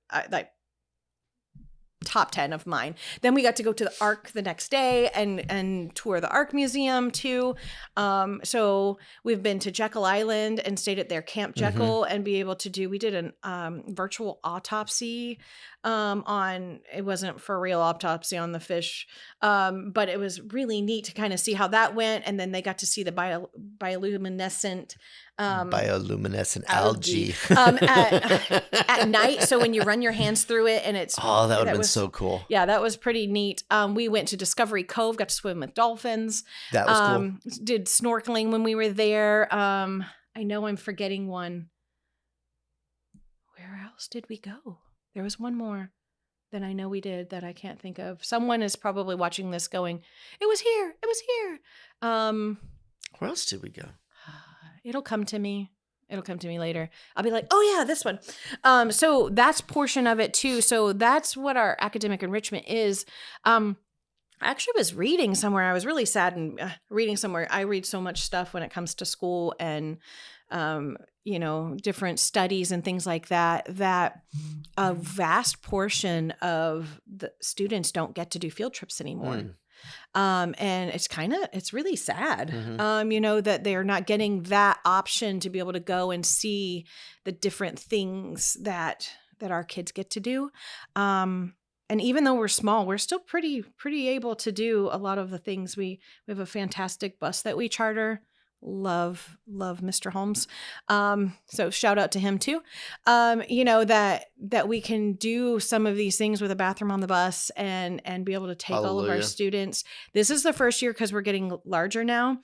top 10 of mine. Then we got to go to the Ark the next day and tour the Ark Museum too. So we've been to Jekyll Island and stayed at their Camp Jekyll and be able to we did an virtual autopsy it wasn't for real autopsy on the fish, but it was really neat to kind of see how that went. And then they got to see the bioluminescent Bioluminescent algae. At night. So when you run your hands through it and it's that would have been so cool. Yeah, that was pretty neat. We went to Discovery Cove, got to swim with dolphins. That was cool. Did snorkeling when we were there. I know I'm forgetting one. Where else did we go? There was one more that I know we did that I can't think of. Someone is probably watching this going, it was here. It was here. Where else did we go? It'll come to me. It'll come to me later. I'll be like, oh yeah, this one. So that's portion of it too. So that's what our academic enrichment is. I actually was reading somewhere. I was really sad and reading somewhere. I read so much stuff when it comes to school and, different studies and things like that, that a vast portion of the students don't get to do field trips anymore. And it's really sad, that they're not getting that option to be able to go and see the different things that our kids get to do. And even though we're small, we're still pretty able to do a lot of the things. We have a fantastic bus that we charter. Love Mr. Holmes. So shout out to him too. That we can do some of these things with a bathroom on the bus and be able to take all of our students. This is the first year, because we're getting larger now,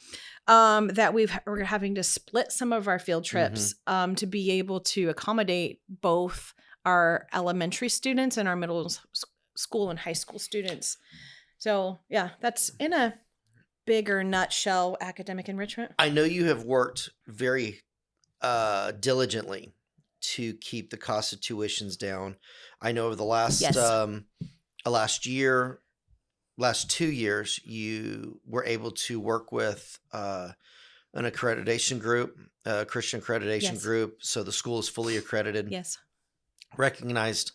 that we're having to split some of our field trips to be able to accommodate both our elementary students and our middle school and high school students. So yeah, that's in a bigger nutshell academic enrichment. I know you have worked very diligently to keep the cost of tuitions down. I know over the last last 2 years, you were able to work with an accreditation group, a Christian accreditation group. So the school is fully accredited. Yes. Recognized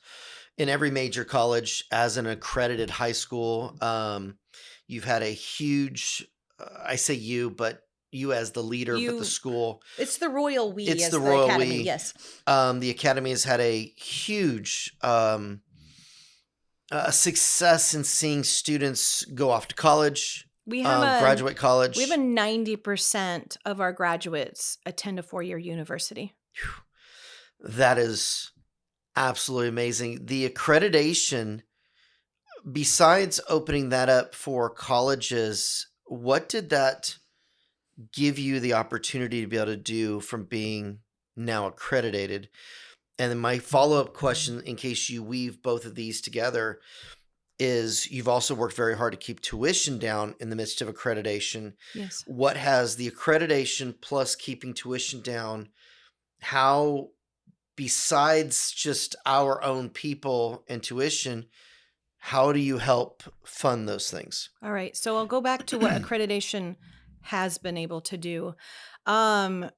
in every major college as an accredited high school. You've had a huge, I say you, but you as the leader of the school. It's the royal we. It's the royal academy, we. yes. The academy has had a huge success in seeing students go off to college. We have graduate college. We have a 90% of our graduates attend a 4-year university. That is absolutely amazing. The accreditation, besides opening that up for colleges, what did that give you the opportunity to be able to do from being now accredited? And then my follow-up question, in case you weave both of these together, is you've also worked very hard to keep tuition down in the midst of accreditation. Yes. What has the accreditation plus keeping tuition down, how, besides just our own people and tuition, how do you help fund those things? All right. So I'll go back to what accreditation has been able to do. When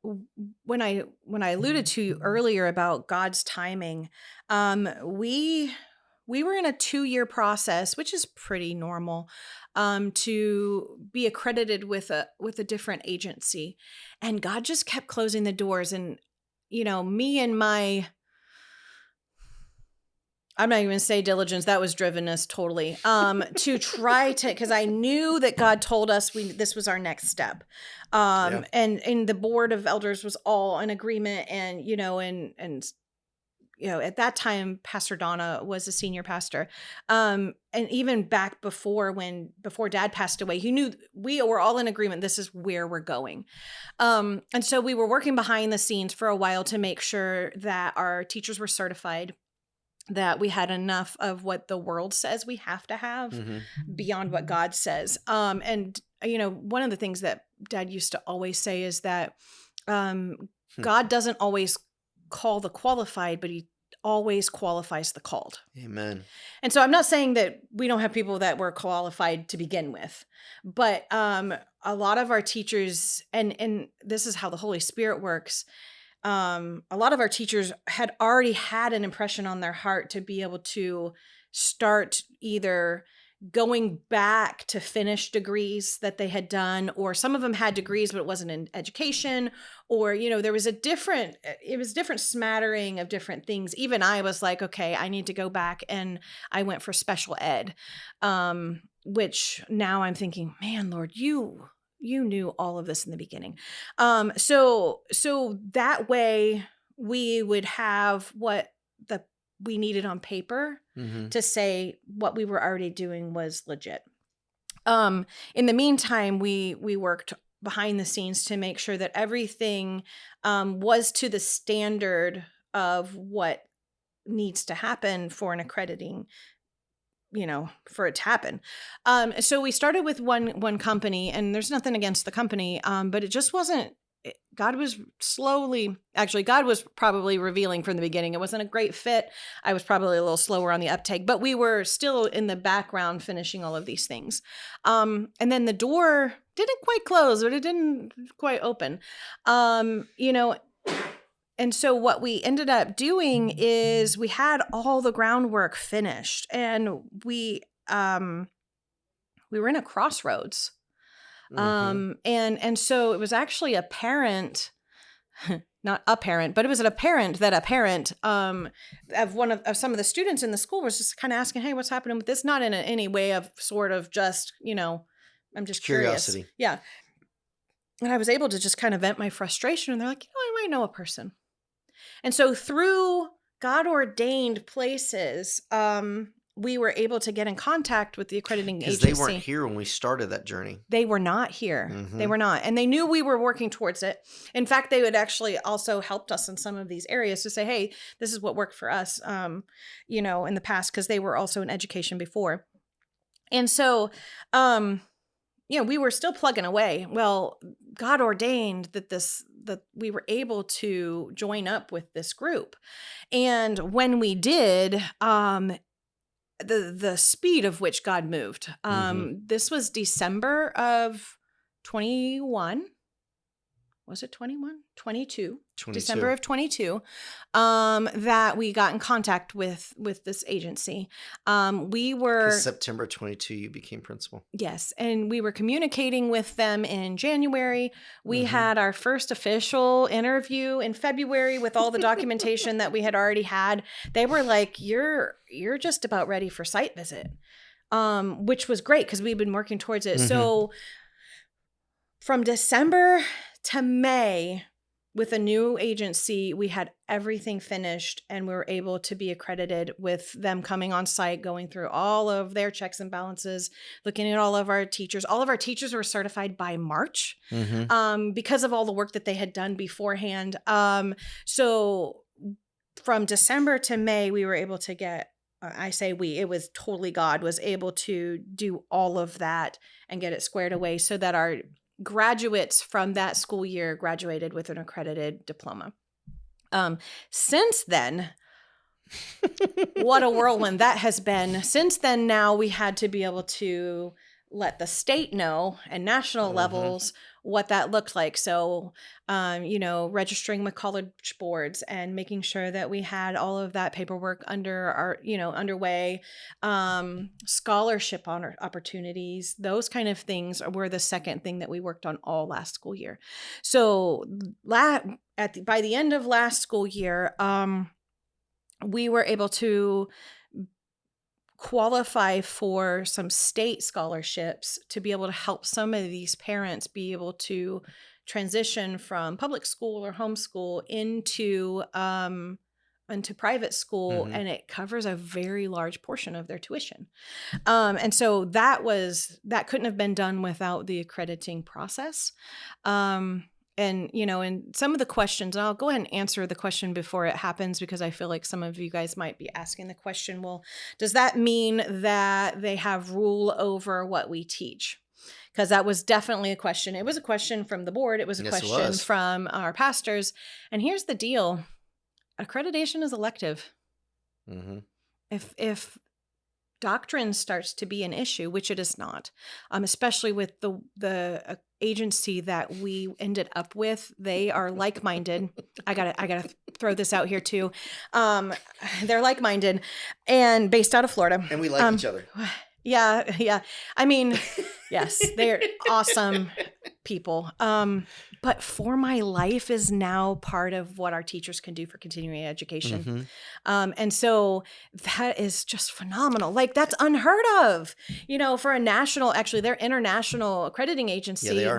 I alluded to you earlier about God's timing, we were in a 2-year process, which is pretty normal, to be accredited with a different agency, and God just kept closing the doors. And me and my, I'm not even going to say diligence, that was drivenness totally, to try to, because I knew that God told us this was our next step. And the board of elders was all in agreement, and at that time, Pastor Donna was a senior pastor. And even back before Dad passed away, he knew we were all in agreement. This is where we're going. And so we were working behind the scenes for a while to make sure that our teachers were certified, that we had enough of what the world says we have to have beyond what God says. And one of the things that Dad used to always say is that God doesn't always call the qualified, but he always qualifies the called. Amen. And so I'm not saying that we don't have people that were qualified to begin with, but a lot of our teachers, and this is how the Holy Spirit works, a lot of our teachers had already had an impression on their heart to be able to start either going back to finish degrees that they had done, or some of them had degrees, but it wasn't in education, or, there was a different smattering of different things. Even I was like, okay, I need to go back, and I went for special ed, which now I'm thinking, man, Lord, you you knew all of this in the beginning. So that way we would have what we needed on paper to say what we were already doing was legit. In the meantime, we worked behind the scenes to make sure that everything was to the standard of what needs to happen for an accrediting, for it to happen. So we started with one company, and there's nothing against the company, but it just wasn't. God was probably revealing from the beginning. It wasn't a great fit. I was probably a little slower on the uptake, but we were still in the background finishing all of these things. And then the door didn't quite close, but it didn't quite open. And so what we ended up doing is we had all the groundwork finished, and we were in a crossroads. And so it was actually apparent, not apparent, but it was apparent that a parent of some of the students in the school was just kind of asking, hey, what's happening with this? Not in any way of sort of just, I'm just curiosity. Curious. Yeah. And I was able to just kind of vent my frustration, and they're like, I might know a person. And so through God ordained places, we were able to get in contact with the accrediting agency. Because they weren't here when we started that journey. They were not here. They were not. And they knew we were working towards it. In fact, they would actually also helped us in some of these areas to say, hey, this is what worked for us, in the past, because they were also in education before. And so, we were still plugging away. Well, God ordained that we were able to join up with this group. And when we did, the speed of which God moved. This was December of 21. Was it 21? 22. December of 22. That we got in contact with this agency. We were September 22, you became principal. Yes. And we were communicating with them in January. We had our first official interview in February with all the documentation that we had already had. They were like, you're just about ready for site visit, which was great because we've been working towards it. So from December to May, with a new agency, we had everything finished, and we were able to be accredited with them coming on site, going through all of their checks and balances, looking at all of our teachers. All of our teachers were certified by March because of all the work that they had done beforehand. So from December to May, we were able to get, it was totally God, was able to do all of that and get it squared away so that our graduates from that school year graduated with an accredited diploma. Since then, what a whirlwind that has been. Since then, now we had to be able to let the state know and national levels what that looked like. So, registering with college boards and making sure that we had all of that paperwork underway, scholarship opportunities, those kind of things were the second thing that we worked on all last school year. So by the end of last school year, we were able to qualify for some state scholarships to be able to help some of these parents be able to transition from public school or homeschool into private school, and it covers a very large portion of their tuition. And so that couldn't have been done without the accrediting process. And some of the questions, and I'll go ahead and answer the question before it happens, because I feel like some of you guys might be asking the question, well, does that mean that they have rule over what we teach? Because that was definitely a question. It was a question from the board. It was a question from our pastors. And here's the deal. Accreditation is elective. If doctrine starts to be an issue, which it is not, especially with the agency that we ended up with, they are like-minded. I gotta throw this out here too. They're like-minded and based out of Florida. And we like each other. Yeah. Yeah. I mean, yes, they're awesome people. But For My Life is now part of what our teachers can do for continuing education. Mm-hmm. And so that is just phenomenal. Like, that's unheard of, for a national, actually their international accrediting agency, they are.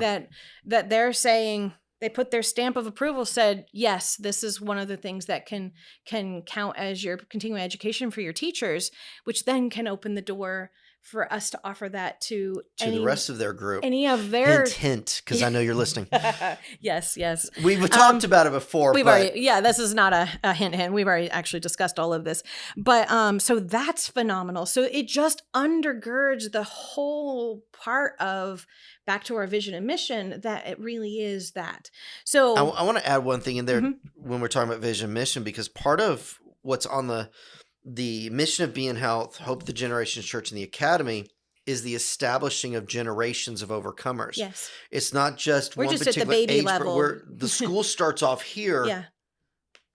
that they're saying, they put their stamp of approval, said, yes, this is one of the things that can count as your continuing education for your teachers, which then can open the door for us to offer that to the rest of their group. Any of their hint, because I know you're listening. Yes. We've talked about it before. This is not a hint. We've already actually discussed all of this. But so that's phenomenal. So it just undergirds the whole part of back to our vision and mission, that it really is that. So I want to add one thing in there when we're talking about vision and mission, because part of what's on the mission of Be in Health, Hope the Generations Church, and the Academy is the establishing of generations of overcomers. Yes. It's not just we're one just particular at the baby age, level. where the school starts off here. Yeah.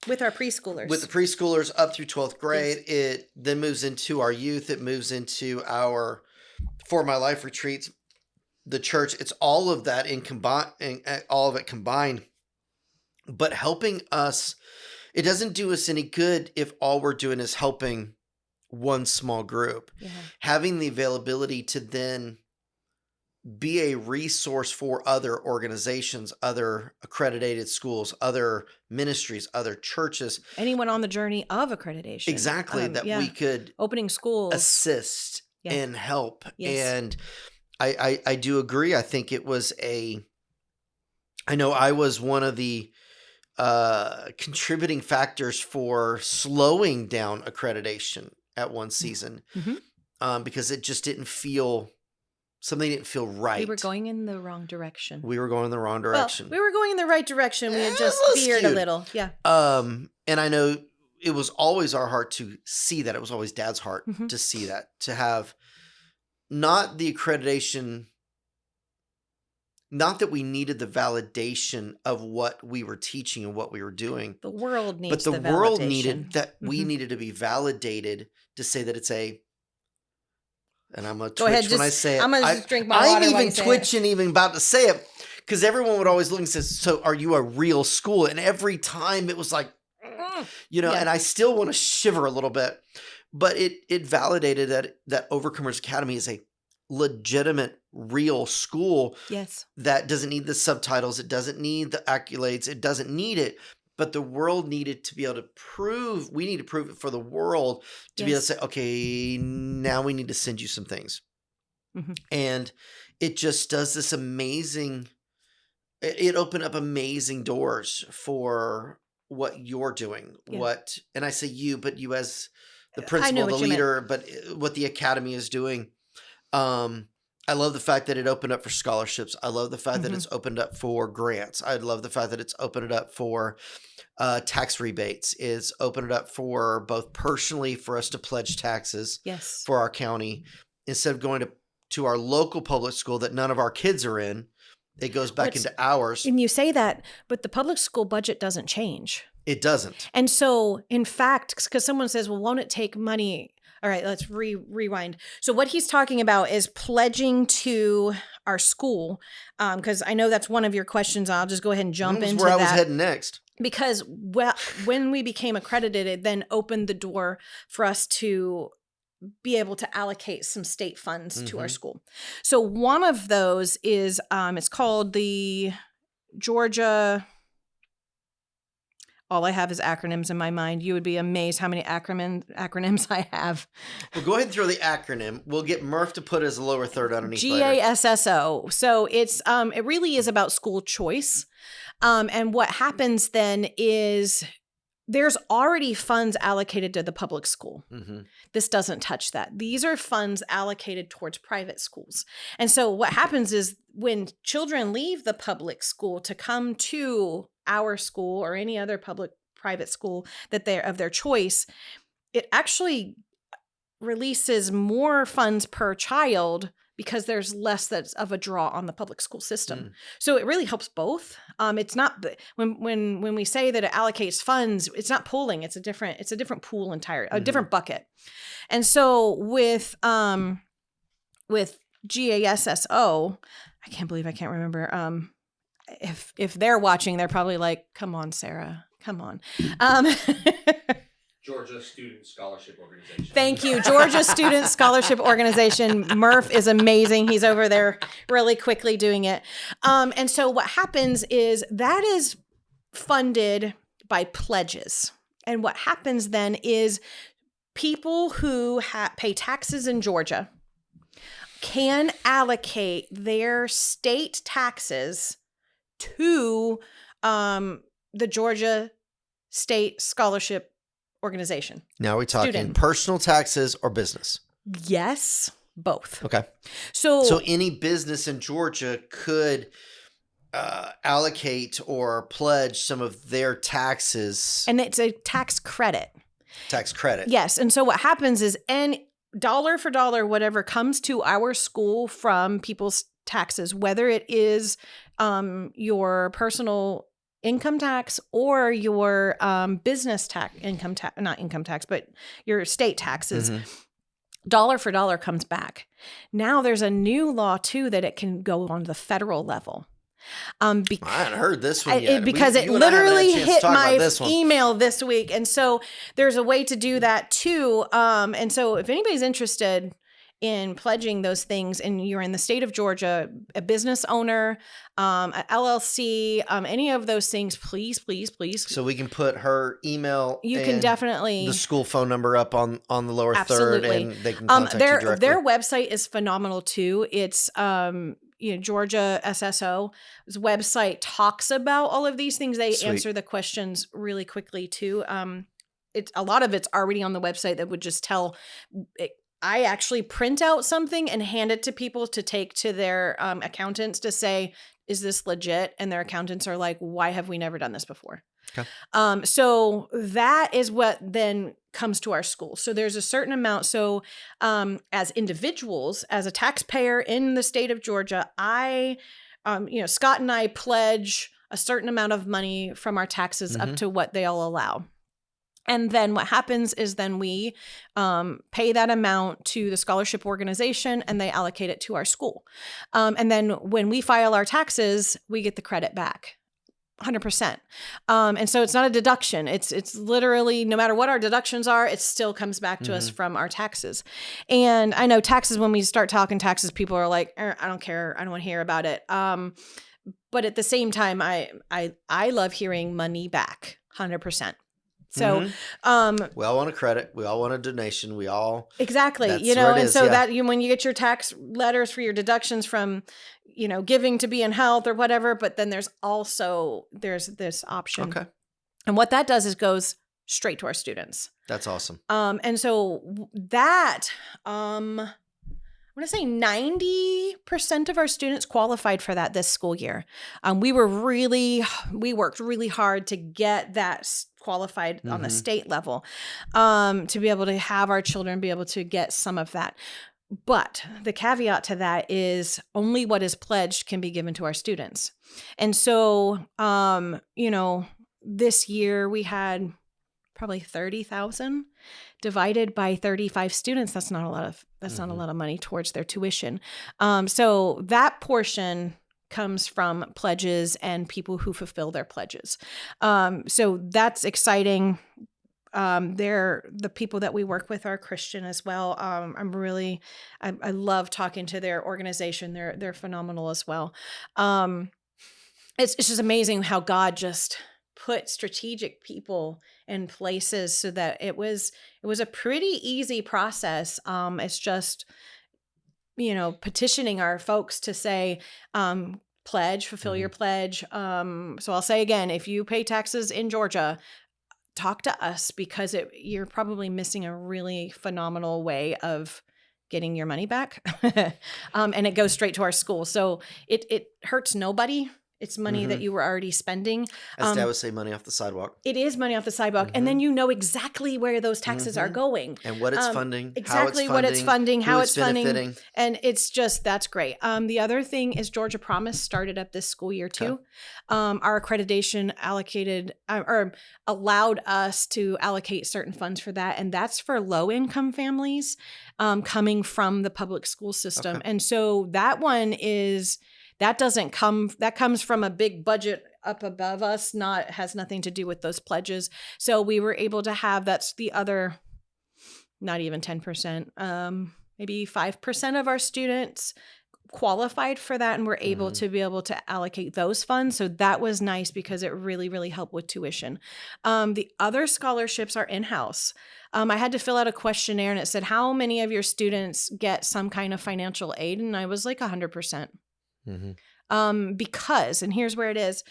With our preschoolers. With the preschoolers up through 12th grade. Yes. It then moves into our youth. It moves into our For My Life retreats, the church. It's all of that all of it combined. But helping us, it doesn't do us any good if all we're doing is helping one small group. Yeah. Having the availability to then be a resource for other organizations, other accredited schools, other ministries, other churches. Anyone on the journey of accreditation. Exactly. We could opening schools, assist and help. Yes. And I do agree. I think it was I know I was one of the contributing factors for slowing down accreditation at one season, because it just something didn't feel right. We were going in the wrong direction. We were going in the wrong direction. Well, we were going in the right direction. We had just veered a little. Yeah. And I know it was always our heart to see that. It was always Dad's heart to see that, to have not the accreditation. Not that we needed the validation of what we were teaching and what we were doing. The world needs the validation. World needed that. We needed to be validated to say that it's a, and I'm going to twitch when I say it. I'm going to just drink my water. I'm even twitching, even about to say it, because everyone would always look and say, so are you a real school? And every time it was like, and I still want to shiver a little bit, but it validated that Overcomers Academy is a legitimate, real school. Yes. That doesn't need the subtitles. It doesn't need the accolades. It doesn't need it. But the world needed to be able to prove, we need to prove it for the world to be able to say, okay, now we need to send you some things. And it just does this amazing, it opened up amazing doors for what you're doing. And I say you, but you as the principal, the leader, but what the Academy is doing. I love the fact that it opened up for scholarships. I love the fact that it's opened up for grants. I love the fact that it's opened it up for tax rebates. It's opened it up for both personally for us to pledge taxes for our county. Instead of going to our local public school that none of our kids are in, it goes back into ours. And you say that, but the public school budget doesn't change. It doesn't. And so, in fact, because someone says, well, won't it take money? All right, let's rewind. So what he's talking about is pledging to our school, because I know that's one of your questions. I'll just go ahead and jump into that. That's where I was heading next. Because when we became accredited, it then opened the door for us to be able to allocate some state funds to our school. So one of those is, it's called the Georgia... All I have is acronyms in my mind. You would be amazed how many acronyms I have. Well, go ahead and throw the acronym. We'll get Murph to put as a lower third underneath. GASSO. So it's it really is about school choice. And what happens then is there's already funds allocated to the public school. This doesn't touch that. These are funds allocated towards private schools. And so what happens is when children leave the public school to come to our school or any other private school that they're of their choice, it actually releases more funds per child because there's less that's of a draw on the public school system. So it really helps both. It's not when we say that it allocates funds, it's not pooling. It's a different pool a different bucket. And so with with GASSO, I can't believe I can't remember. If they're watching, they're probably like, "Come on, Sarah, come on." Georgia Student Scholarship Organization. Thank you, Georgia Student Scholarship Organization. Murph is amazing. He's over there really quickly doing it. And so what happens is that is funded by pledges. And what happens then is people who pay taxes in Georgia can allocate their state taxes to the Georgia State Scholarship Organization. Now we're talking Student. personal taxes or business. Yes, both. Okay. So any business in Georgia could allocate or pledge some of their taxes. And it's a tax credit. Tax credit. Yes. And so what happens is, dollar for dollar, whatever comes to our school from people's taxes, whether it is your personal income tax or your business tax, not income tax, but your state taxes, dollar for dollar comes back. Now there's a new law too that it can go on the federal level. I hadn't heard this one yet. Because it literally hit my email this week. And so there's a way to do that too. And so if anybody's interested in pledging those things and you're in the state of Georgia, a business owner, a LLC, any of those things, please. So we can put her email. You can definitely the school phone number up on the lower absolutely. third, and they can contact you directly. Their website is phenomenal too. It's Georgia SSO's website talks about all of these things. They Sweet. answer the questions really quickly too. It's a lot of it's already on the website that would just tell. I actually print out something and hand it to people to take to their accountants to say, is this legit? And their accountants are like, why have we never done this before? Okay. So that is what then comes to our school. So there's a certain amount. So as individuals, as a taxpayer in the state of Georgia, Scott and I pledge a certain amount of money from our taxes up to what they'll allow. And then what happens is then we pay that amount to the scholarship organization and they allocate it to our school. And then when we file our taxes, we get the credit back. 100%. And so it's not a deduction. It's literally, no matter what our deductions are, it still comes back to us from our taxes. And I know taxes, when we start talking taxes, people are like, I don't care. I don't want to hear about it. But at the same time, I love hearing money back 100%. So, we all want a credit. We all want a donation. We all exactly, and so that when you get your tax letters for your deductions from, giving to be in health or whatever, but then there's this option. Okay. And what that does is goes straight to our students. That's awesome. And so that, I want to say 90% of our students qualified for that this school year. We worked really hard to get that qualified on the state level, to be able to have our children be able to get some of that. But the caveat to that is only what is pledged can be given to our students. And so, this year we had probably 30,000 divided by 35 students. That's not a lot of money towards their tuition. So that portion comes from pledges and people who fulfill their pledges. So that's exciting. The people that we work with are Christian as well. I love talking to their organization. They're phenomenal as well. It's just amazing how God just put strategic people in places so that it was a pretty easy process. It's just, petitioning our folks to say, pledge, fulfill your pledge. So I'll say again, if you pay taxes in Georgia, talk to us, because you're probably missing a really phenomenal way of getting your money back. And it goes straight to our school. So it hurts nobody. It's money that you were already spending. As Dad would say, money off the sidewalk. It is money off the sidewalk. And then you know exactly where those taxes are going. And what it's funding. Exactly what it's funding, how it's funding. Benefiting. And it's just, that's great. The other thing is Georgia Promise started up this school year too. Our accreditation allocated or allowed us to allocate certain funds for that. And that's for low income families coming from the public school system. And so that one is... that comes from a big budget up above us, has nothing to do with those pledges. So we were able to have, that's the other, not even 10%, maybe 5% of our students qualified for that and were able to be able to allocate those funds. So that was nice because it really, really helped with tuition. The other scholarships are in-house. I had to fill out a questionnaire and it said, how many of your students get some kind of financial aid? And I was like 100%. Because, and here's where it is,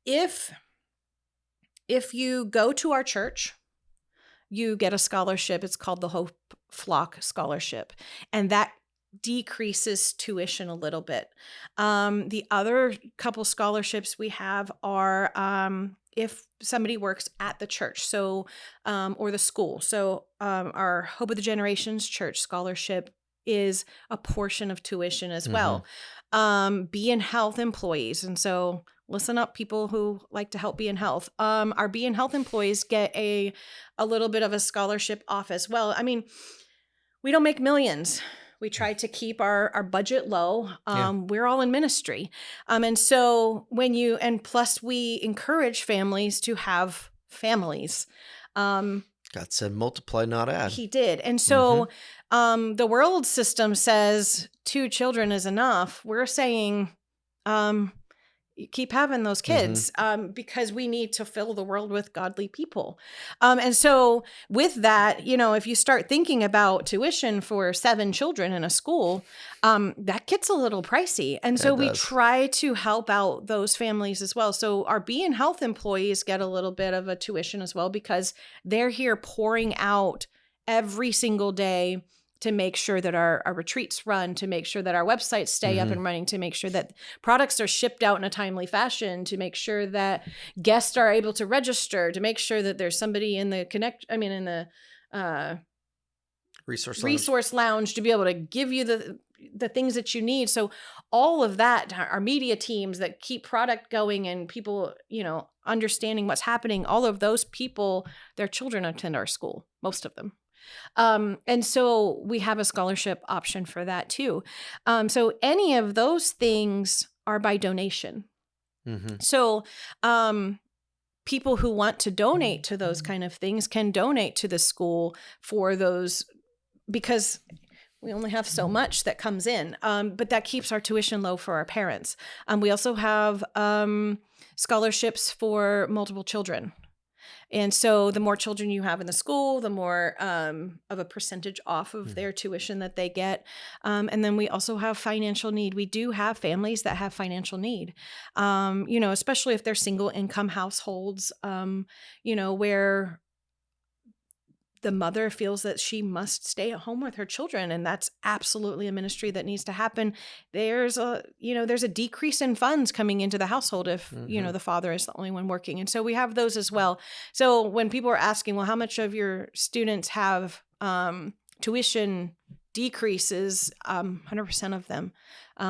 if you go to our church, you get a scholarship. It's called the Hope Flock Scholarship, and that decreases tuition a little bit. The other couple scholarships we have are if somebody works at the church, so or the school. So our Hope of the Generations Church scholarship is a portion of tuition as well. Be in Health employees. And so listen up, people who like to help Be in Health. Our Be in Health employees get a little bit of a scholarship off as well. I mean, we don't make millions. We try to keep our budget low. We're all in ministry. And so and plus we encourage families to have families. God said, multiply, not add. He did. And so the world system says 2 children is enough. We're saying keep having those kids because we need to fill the world with godly people. And so with that, if you start thinking about tuition for 7 children in a school, that gets a little pricey. And so we try to help out those families as well. So our Be in Health employees get a little bit of a tuition as well because they're here pouring out every single day to make sure that our retreats run, to make sure that our websites stay up and running, to make sure that products are shipped out in a timely fashion, to make sure that guests are able to register, to make sure that there's somebody in the resource lounge to be able to give you the things that you need. So all of that, our media teams that keep product going and people, understanding what's happening, all of those people, their children attend our school, most of them. And so we have a scholarship option for that too. So any of those things are by donation. So people who want to donate to those kind of things can donate to the school for those because we only have so much that comes in, but that keeps our tuition low for our parents. We also have scholarships for multiple children. And so the more children you have in the school, the more of a percentage off of their tuition that they get. And then we also have financial need. We do have families that have financial need, especially if they're single income households, where the mother feels that she must stay at home with her children. And that's absolutely a ministry that needs to happen. There's a decrease in funds coming into the household if, the father is the only one working. And so we have those as well. So when people are asking, well, how much of your students have tuition decreases, 100% of them,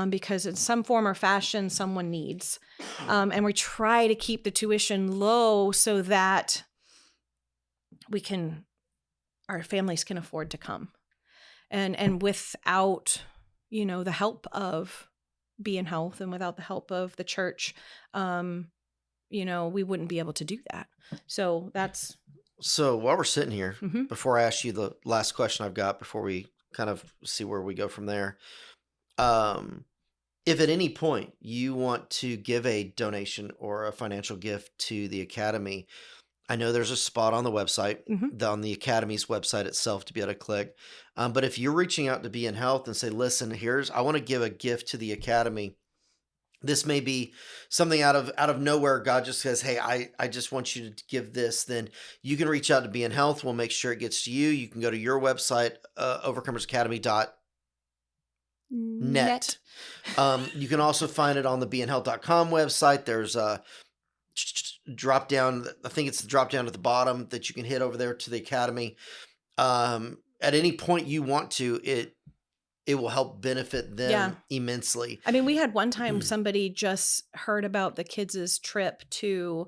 because in some form or fashion, someone needs. And we try to keep the tuition low so that our families can afford to come. And without, the help of Be in Health and without the help of the church, we wouldn't be able to do that. So that's... So while we're sitting here, before I ask you the last question I've got, before we kind of see where we go from there, if at any point you want to give a donation or a financial gift to the Academy, I know there's a spot on the website, on the Academy's website itself to be able to click. But if you're reaching out to Be in Health and say, listen, I want to give a gift to the Academy. This may be something out of nowhere. God just says, hey, I just want you to give this. Then you can reach out to Be in Health. We'll make sure it gets to you. You can go to your website, overcomersacademy.org, net. You can also find it on the beandhealth.com website. There's a drop down. I think it's the drop down at the bottom that you can hit over there to the academy. At any point you want to, it will help benefit them immensely. I mean, we had one time somebody just heard about the kids' trip to,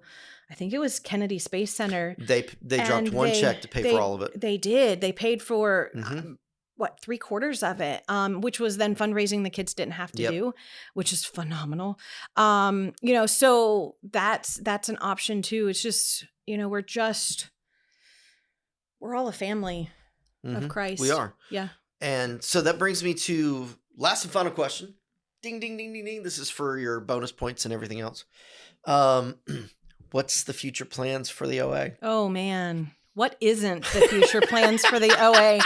I think it was Kennedy Space Center. They dropped one check to pay for all of it. They did. They paid for 3/4 of it, which was then fundraising the kids didn't have to do, which is phenomenal. So that's an option too. It's just, we're all a family of Christ. We are. Yeah. And so that brings me to last and final question. Ding, ding, ding, ding, ding. This is for your bonus points and everything else. What's the future plans for the OA? Oh, man. What isn't the future plans for the OA?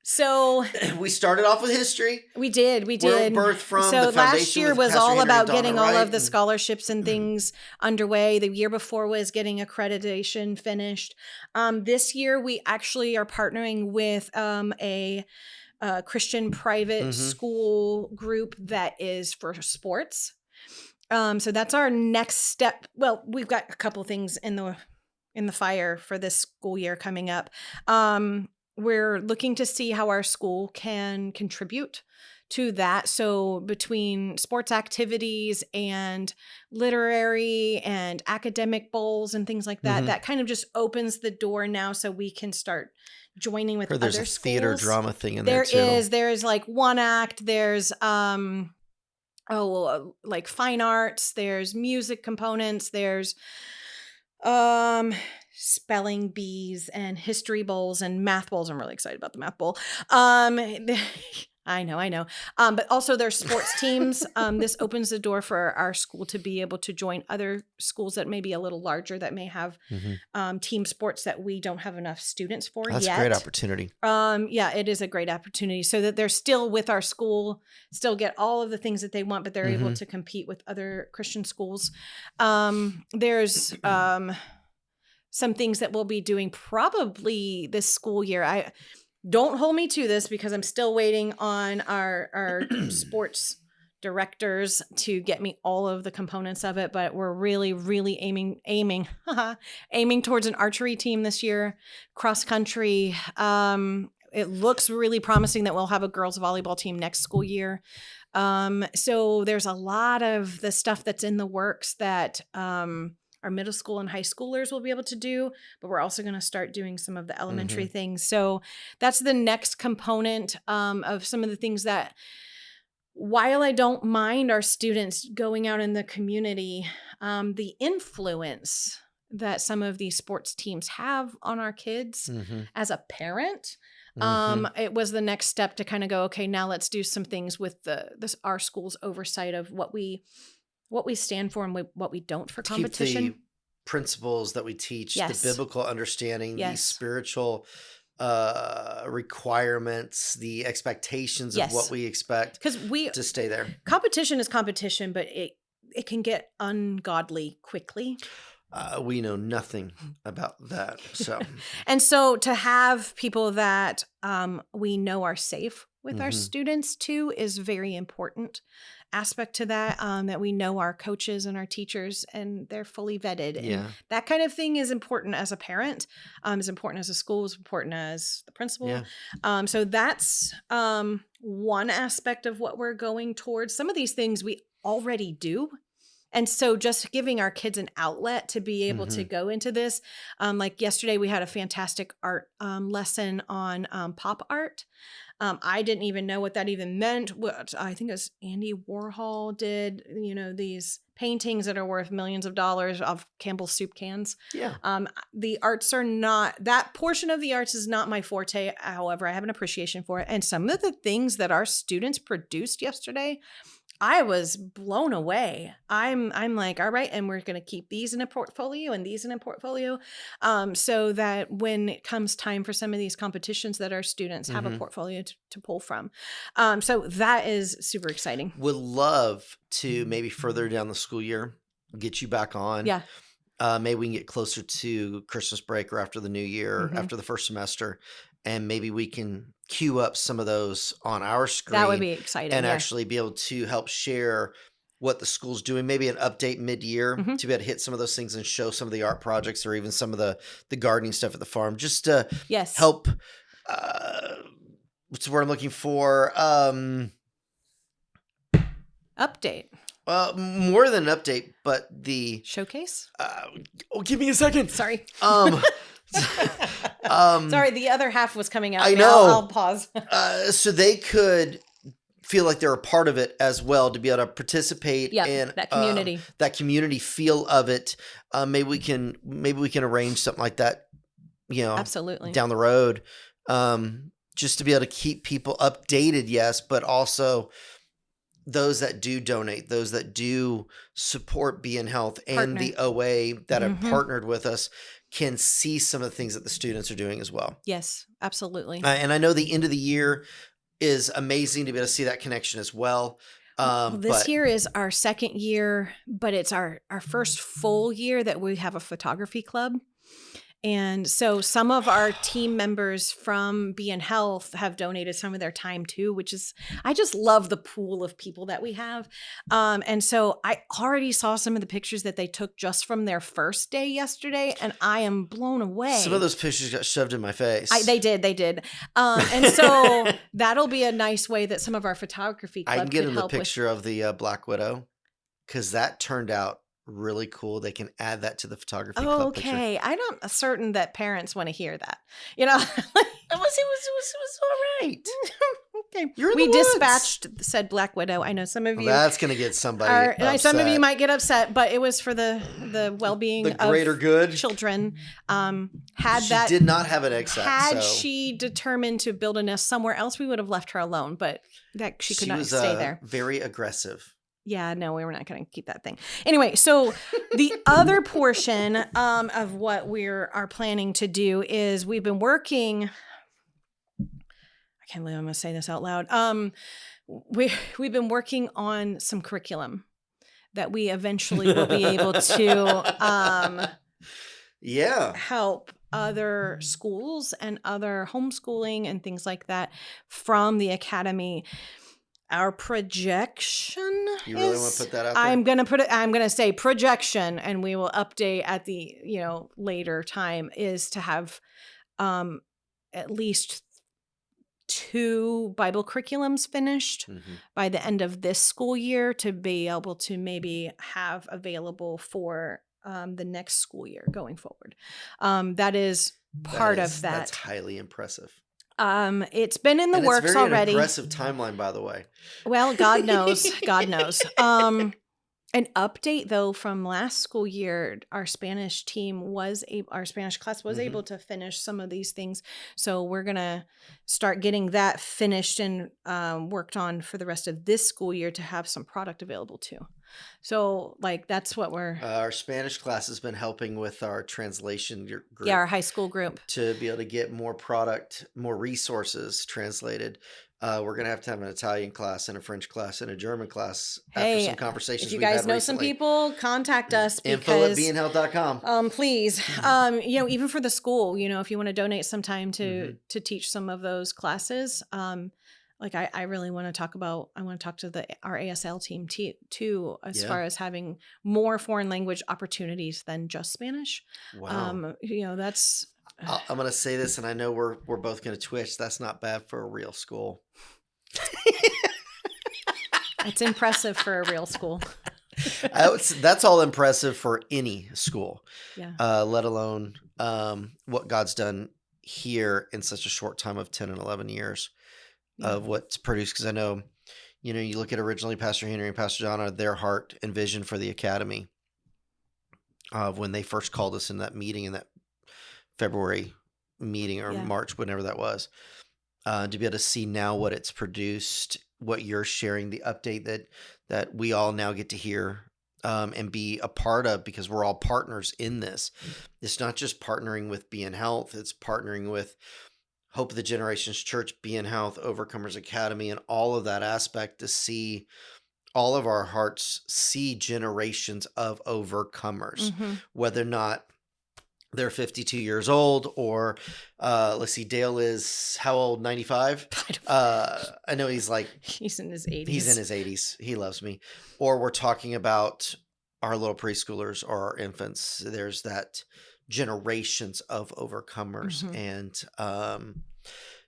So we started off with history. We did. We're birthed from so the last year was Pastor all Henry about Donna getting Wright all of the scholarships and things underway. The year before was getting accreditation finished. This year we actually are partnering with a Christian private school group that is for sports. So that's our next step. Well, we've got a couple things in the fire for this school year coming up. We're looking to see how our school can contribute to that. So between sports activities and literary and academic bowls and things like that, that kind of just opens the door now so we can start joining with other schools. There's a theater drama thing in there too. There is like one act. There's like fine arts. There's music components. There's spelling bees and history bowls and math bowls. I'm really excited about the math bowl. I know. But also there's sports teams. This opens the door for our school to be able to join other schools that may be a little larger that may have team sports that we don't have enough students for yet. That's a great opportunity. It is a great opportunity so that they're still with our school, still get all of the things that they want, but they're able to compete with other Christian schools. There's some things that we'll be doing probably this school year. Don't hold me to this because I'm still waiting on our sports directors to get me all of the components of it, but we're really, really aiming towards an archery team this year, cross country. It looks really promising that we'll have a girls volleyball team next school year. So there's a lot of the stuff that's in the works that our middle school and high schoolers will be able to do, but we're also going to start doing some of the elementary things. So that's the next component of some of the things that, while I don't mind our students going out in the community, the influence that some of these sports teams have on our kids as a parent, it was the next step to kind of go, okay, now let's do some things with our school's oversight of what we stand for and what we don't for competition. Keep the principles that we teach, the biblical understanding, the spiritual requirements, the expectations of what we expect to stay there. Competition is competition, but it can get ungodly quickly. We know nothing about that. So and so to have people that we know are safe with our students too is very important aspect to that, that we know our coaches and our teachers and they're fully vetted. And that kind of thing is important as a parent, is important as a school, is important as the principal. So that's one aspect of what we're going towards. Some of these things we already do. And so just giving our kids an outlet to be able to go into this. Like yesterday, we had a fantastic art lesson on pop art. I didn't even know what that even meant. What I think it was Andy Warhol did, these paintings that are worth millions of dollars of Campbell's soup cans. The arts are not, that portion of the arts is not my forte. However, I have an appreciation for it. And some of the things that our students produced yesterday, I was blown away. I'm like, all right, and we're going to keep these in a portfolio and these in a portfolio, so that when it comes time for some of these competitions, that our students have a portfolio to pull from. So that is super exciting. Would love to maybe further down the school year get you back on. Maybe we can get closer to Christmas break or after the new year, after the first semester, and maybe we can queue up some of those on our screen. That would be exciting. And yeah. actually be able to help share what the school's doing, maybe an update mid-year Mhm. to be able to hit some of those things and show some of the art projects or even some of the gardening stuff at the farm, just to Yes. help. What's the word I'm looking for? Update. More than an update, but the Showcase? give me a second. Sorry. Sorry, the other half was coming out. I to me. know. I'll pause. So they could feel like they're a part of it as well, to be able to participate in that community. that community feel of it. Maybe we can arrange something like that, Absolutely. down the road, just to be able to keep people updated. Yes, but also those that do donate, those that do support Be in Health and the OA that have partnered with us can see some of the things that the students are doing as well. Yes, absolutely. And I know the end of the year is amazing to be able to see that connection as well. This year is our second year, but it's our first full year that we have a photography club. And so some of our team members from Be in Health have donated some of their time too, which is, I just love the pool of people that we have. And so I already saw some of the pictures that they took just from their first day yesterday, and I am blown away. Some of those pictures got shoved in my face. They did. And so that'll be a nice way that some of our photography club I can get could in the help picture of the Black Widow, because that turned out really cool. They can add that to the photography club picture. Okay, I'm not certain that parents want to hear that. It was all right. Okay, You're in we the woods. dispatched said Black Widow. I know some of you. That's gonna get somebody upset. Some of you might get upset, but it was for the well-being the greater of good. children. She did not have an exit. Had she determined to build a nest somewhere else, we would have left her alone. But that she could not was, stay there. Very aggressive. Yeah, no, we were not going to keep that thing. Anyway, so the other portion of what we are planning to do is we've been working. I can't believe I'm going to say this out loud. We've been working on some curriculum that we eventually will be able to help other schools and other homeschooling and things like that from the academy. Our projection. You really want to put that out there? I'm gonna say projection, and we will update at the later time, is to have at least 2 Bible curriculums finished by the end of this school year, to be able to maybe have available for the next school year going forward. That is part of that. That's highly impressive. It's been in the works already. An impressive timeline, by the way. Well, God knows. God knows. An update though from last school year, our Spanish class was able to finish some of these things. So we're gonna start getting that finished and worked on for the rest of this school year to have some product available too. So that's what we're. Our Spanish class has been helping with our translation group. Yeah, our high school group, to be able to get more product, more resources translated. We're going to have an Italian class and a French class and a German class after some conversations. If you guys know some people, contact us. info@beinhealth.com. Please. Even for the school, if you want to donate some time to teach some of those classes, I really want to talk about, to our ASL team too, as far as having more foreign language opportunities than just Spanish. Wow. That's. I'm going to say this, and I know we're both going to twitch. That's not bad for a real school. It's impressive for a real school. That's all impressive for any school. Yeah. Let alone what God's done here in such a short time of 10 and 11 years of what's produced. Because I know, you look at originally Pastor Henry and Pastor Donna, their heart and vision for the academy of when they first called us in that meeting, in that February meeting or March, whenever that was, to be able to see now what it's produced, what you're sharing, the update that we all now get to hear and be a part of, because we're all partners in this. It's not just partnering with Be in Health, it's partnering with Hope of the Generations Church, Be in Health, Overcomers Academy, and all of that aspect, to see all of our hearts see generations of overcomers, whether or not they're 52 years old, or let's see, Dale is how old? 95. I know he's like He's in his 80s. He's in his 80s. He loves me. Or we're talking about our little preschoolers or our infants. There's that generations of overcomers. And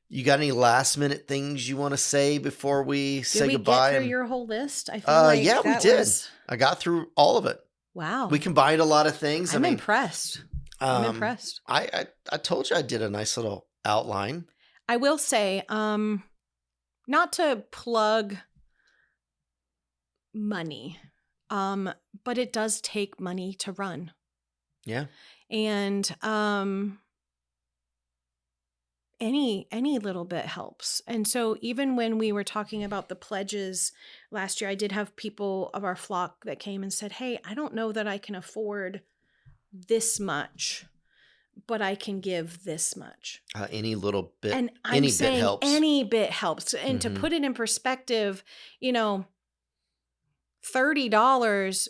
you got any last minute things you want to say before we say goodbye? Did we get through your whole list? I feel like yeah, we did. was... I got through all of it. Wow. We combined a lot of things. I'm impressed. I'm impressed. I told you I did a nice little outline. I will say, not to plug money, but it does take money to run. Yeah. And any little bit helps. And so even when we were talking about the pledges last year, I did have people of our flock that came and said, hey, I don't know that I can afford this much, but I can give this much. Any little bit, and I'm any saying bit helps. Any bit helps. And to put it in perspective, $30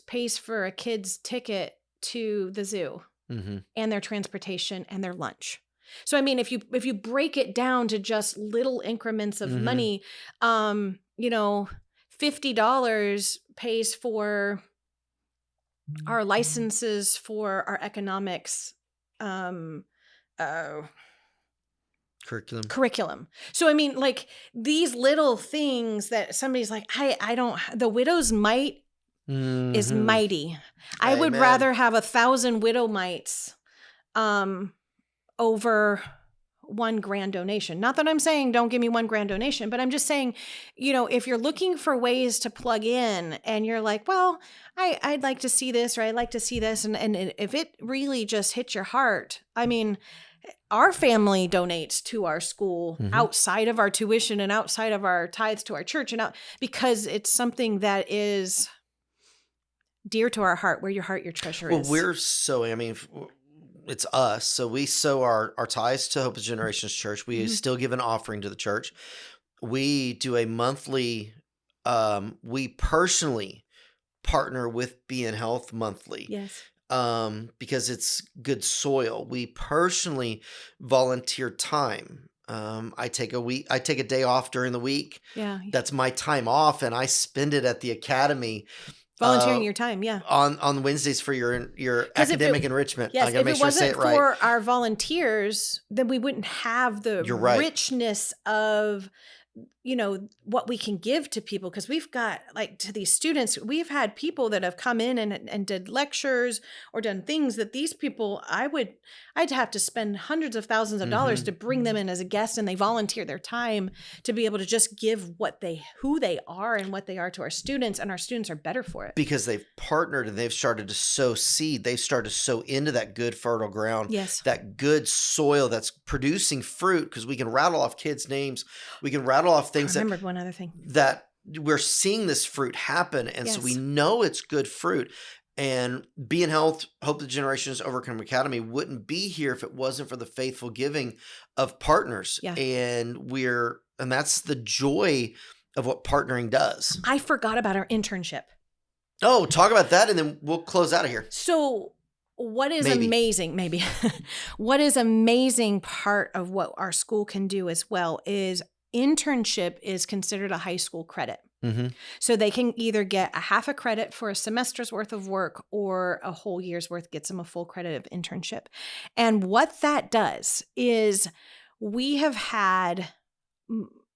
pays for a kid's ticket to the zoo and their transportation and their lunch. So, I mean, if you break it down to just little increments of money, $50 pays for our licenses for our economics curriculum. So, I mean, like these little things that somebody's like, the widow's mite is mighty. I would rather have 1,000 widow mites over one grand donation. Not that I'm saying don't give me one grand donation, but I'm just saying, if you're looking for ways to plug in and you're like, well, I'd like to see this, or I'd like to see this. And if it really just hits your heart, I mean, our family donates to our school outside of our tuition and outside of our tithes to our church because it's something that is dear to our heart. Where your heart, your treasure is. Well, we're sowing, I mean, it's us. So we sow our tithes to Hope of Generations Church. We still give an offering to the church. We do a monthly, we personally partner with Be in Health monthly. Yes. Because it's good soil. We personally volunteer time. I take a day off during the week. Yeah. That's my time off, and I spend it at the academy. Volunteering your time, yeah. On Wednesdays for your academic enrichment. Yes, I gotta make sure I say it right. If it wasn't for our volunteers, then we wouldn't have the richness of what we can give to people, because we've got, like, to these students, we've had people that have come in and did lectures or done things that these people, I'd have to spend hundreds of thousands of dollars to bring them in as a guest, and they volunteer their time to be able to just give who they are and what they are to our students, and our students are better for it. Because they've partnered and they've started to sow seed. They've started to sow into that good fertile ground. Yes. That good soil that's producing fruit, because we can rattle off kids' names. We can rattle off things. I remembered one other thing. That we're seeing this fruit happen. And so we know it's good fruit. And Be in Health, Hope the Generations Overcome Academy wouldn't be here if it wasn't for the faithful giving of partners. Yeah. And that's the joy of what partnering does. I forgot about our internship. Oh, talk about that, and then we'll close out of here. So what is amazing, what is amazing part of what our school can do as well is internship is considered a high school credit. So they can either get a half a credit for a semester's worth of work, or a whole year's worth gets them a full credit of internship. And what that does is we have had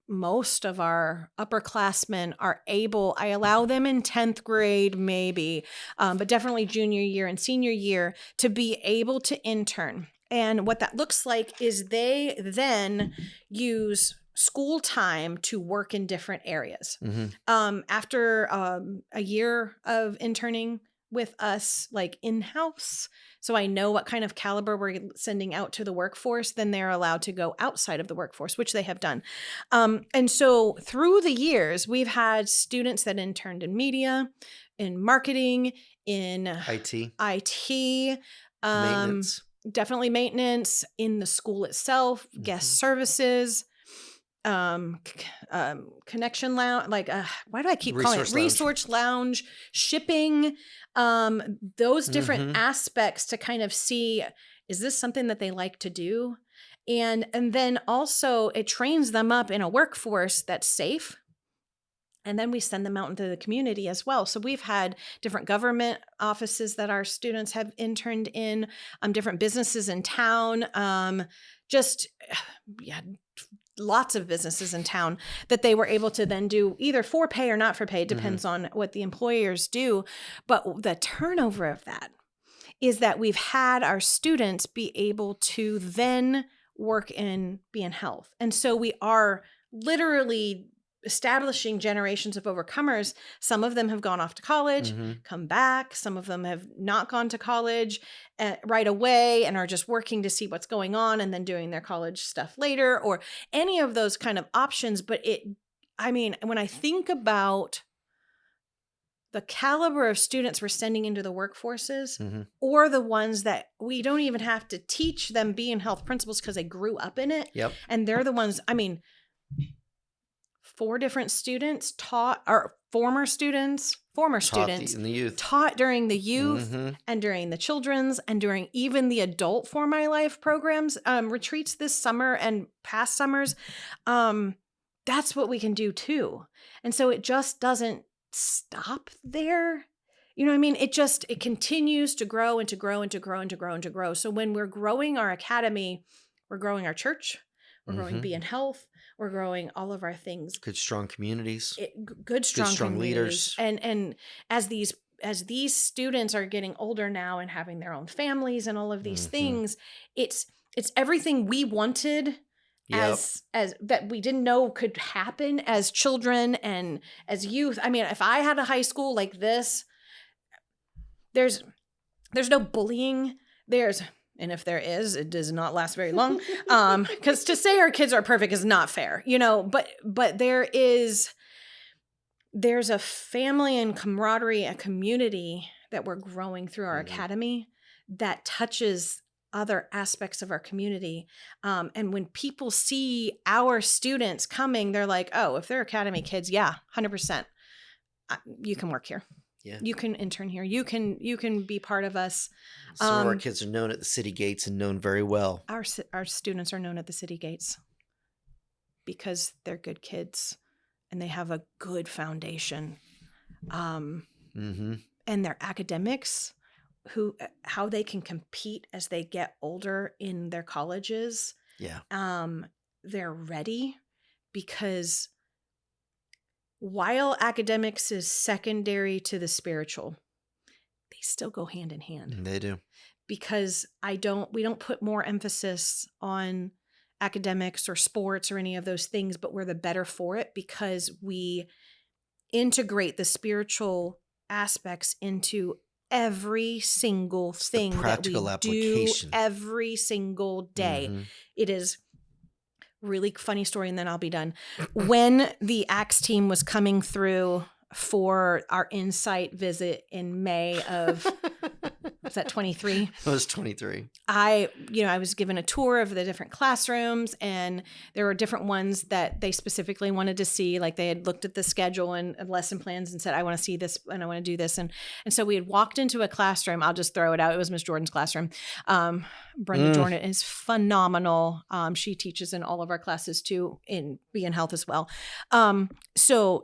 most of our upperclassmen are able, I allow them in 10th grade maybe, but definitely junior year and senior year, to be able to intern. And what that looks like is they then use school time to work in different areas. After a year of interning with us, like in-house, so I know what kind of caliber we're sending out to the workforce, then they're allowed to go outside of the workforce, which they have done. And so through the years, we've had students that interned in media, in marketing, in IT, maintenance. Definitely maintenance, in the school itself, guest services, connection lounge, why do I keep calling it resource lounge, shipping, those different aspects to kind of see is this something that they like to do? And then also it trains them up in a workforce that's safe. And then we send them out into the community as well. So we've had different government offices that our students have interned in, different businesses in town, lots of businesses in town that they were able to then do either for pay or not for pay. It depends on what the employers do. But the turnover of that is that we've had our students be able to then work in Be in Health. And so we are literally establishing generations of overcomers. Some of them have gone off to college, come back. Some of them have not gone to college right away and are just working to see what's going on and then doing their college stuff later, or any of those kind of options. But when I think about the caliber of students we're sending into the workforces, or the ones that we don't even have to teach them Be in Health principles because they grew up in it. Yep. And they're the ones, 4 different students taught, or former students in the youth. taught during the youth and during the children's and during even the adult For My Life programs, retreats this summer and past summers. That's what we can do too. And so it just doesn't stop there. You know what I mean? It continues to grow and to grow and to grow and to grow and to grow. So when we're growing our academy, we're growing our church, we're growing Be in Health, we're growing all of our things. Good, strong communities. Good, strong leaders. And as these students are getting older now and having their own families and all of these things, it's everything we wanted as that we didn't know could happen as children and as youth. If I had a high school like this, there's no bullying. And if there is, it does not last very long. Because to say our kids are perfect is not fair, but there's a family and camaraderie, a community that we're growing through our academy that touches other aspects of our community. And when people see our students coming, they're like, oh, if they're academy kids, 100%, you can work here. Yeah. You can intern here. You can be part of us. Some of our kids are known at the city gates and known very well. Our students are known at the city gates because they're good kids and they have a good foundation. And their academics, how they can compete as they get older in their colleges. Yeah. They're ready because while academics is secondary to the spiritual, they still go hand in hand. They do. Because we don't put more emphasis on academics or sports or any of those things, but we're the better for it because we integrate the spiritual aspects into every single thing that we do every single day. It is really funny story, and then I'll be done. When the Acts team was coming through for our Insight visit in May of, was that 23? It was 23. I was given a tour of the different classrooms, and there were different ones that they specifically wanted to see. Like they had looked at the schedule and lesson plans and said, I want to see this and I want to do this. And so we had walked into a classroom. I'll just throw it out. It was Miss Jordan's classroom. Brenda Jordan is phenomenal. She teaches in all of our classes too, in Be in Health as well. So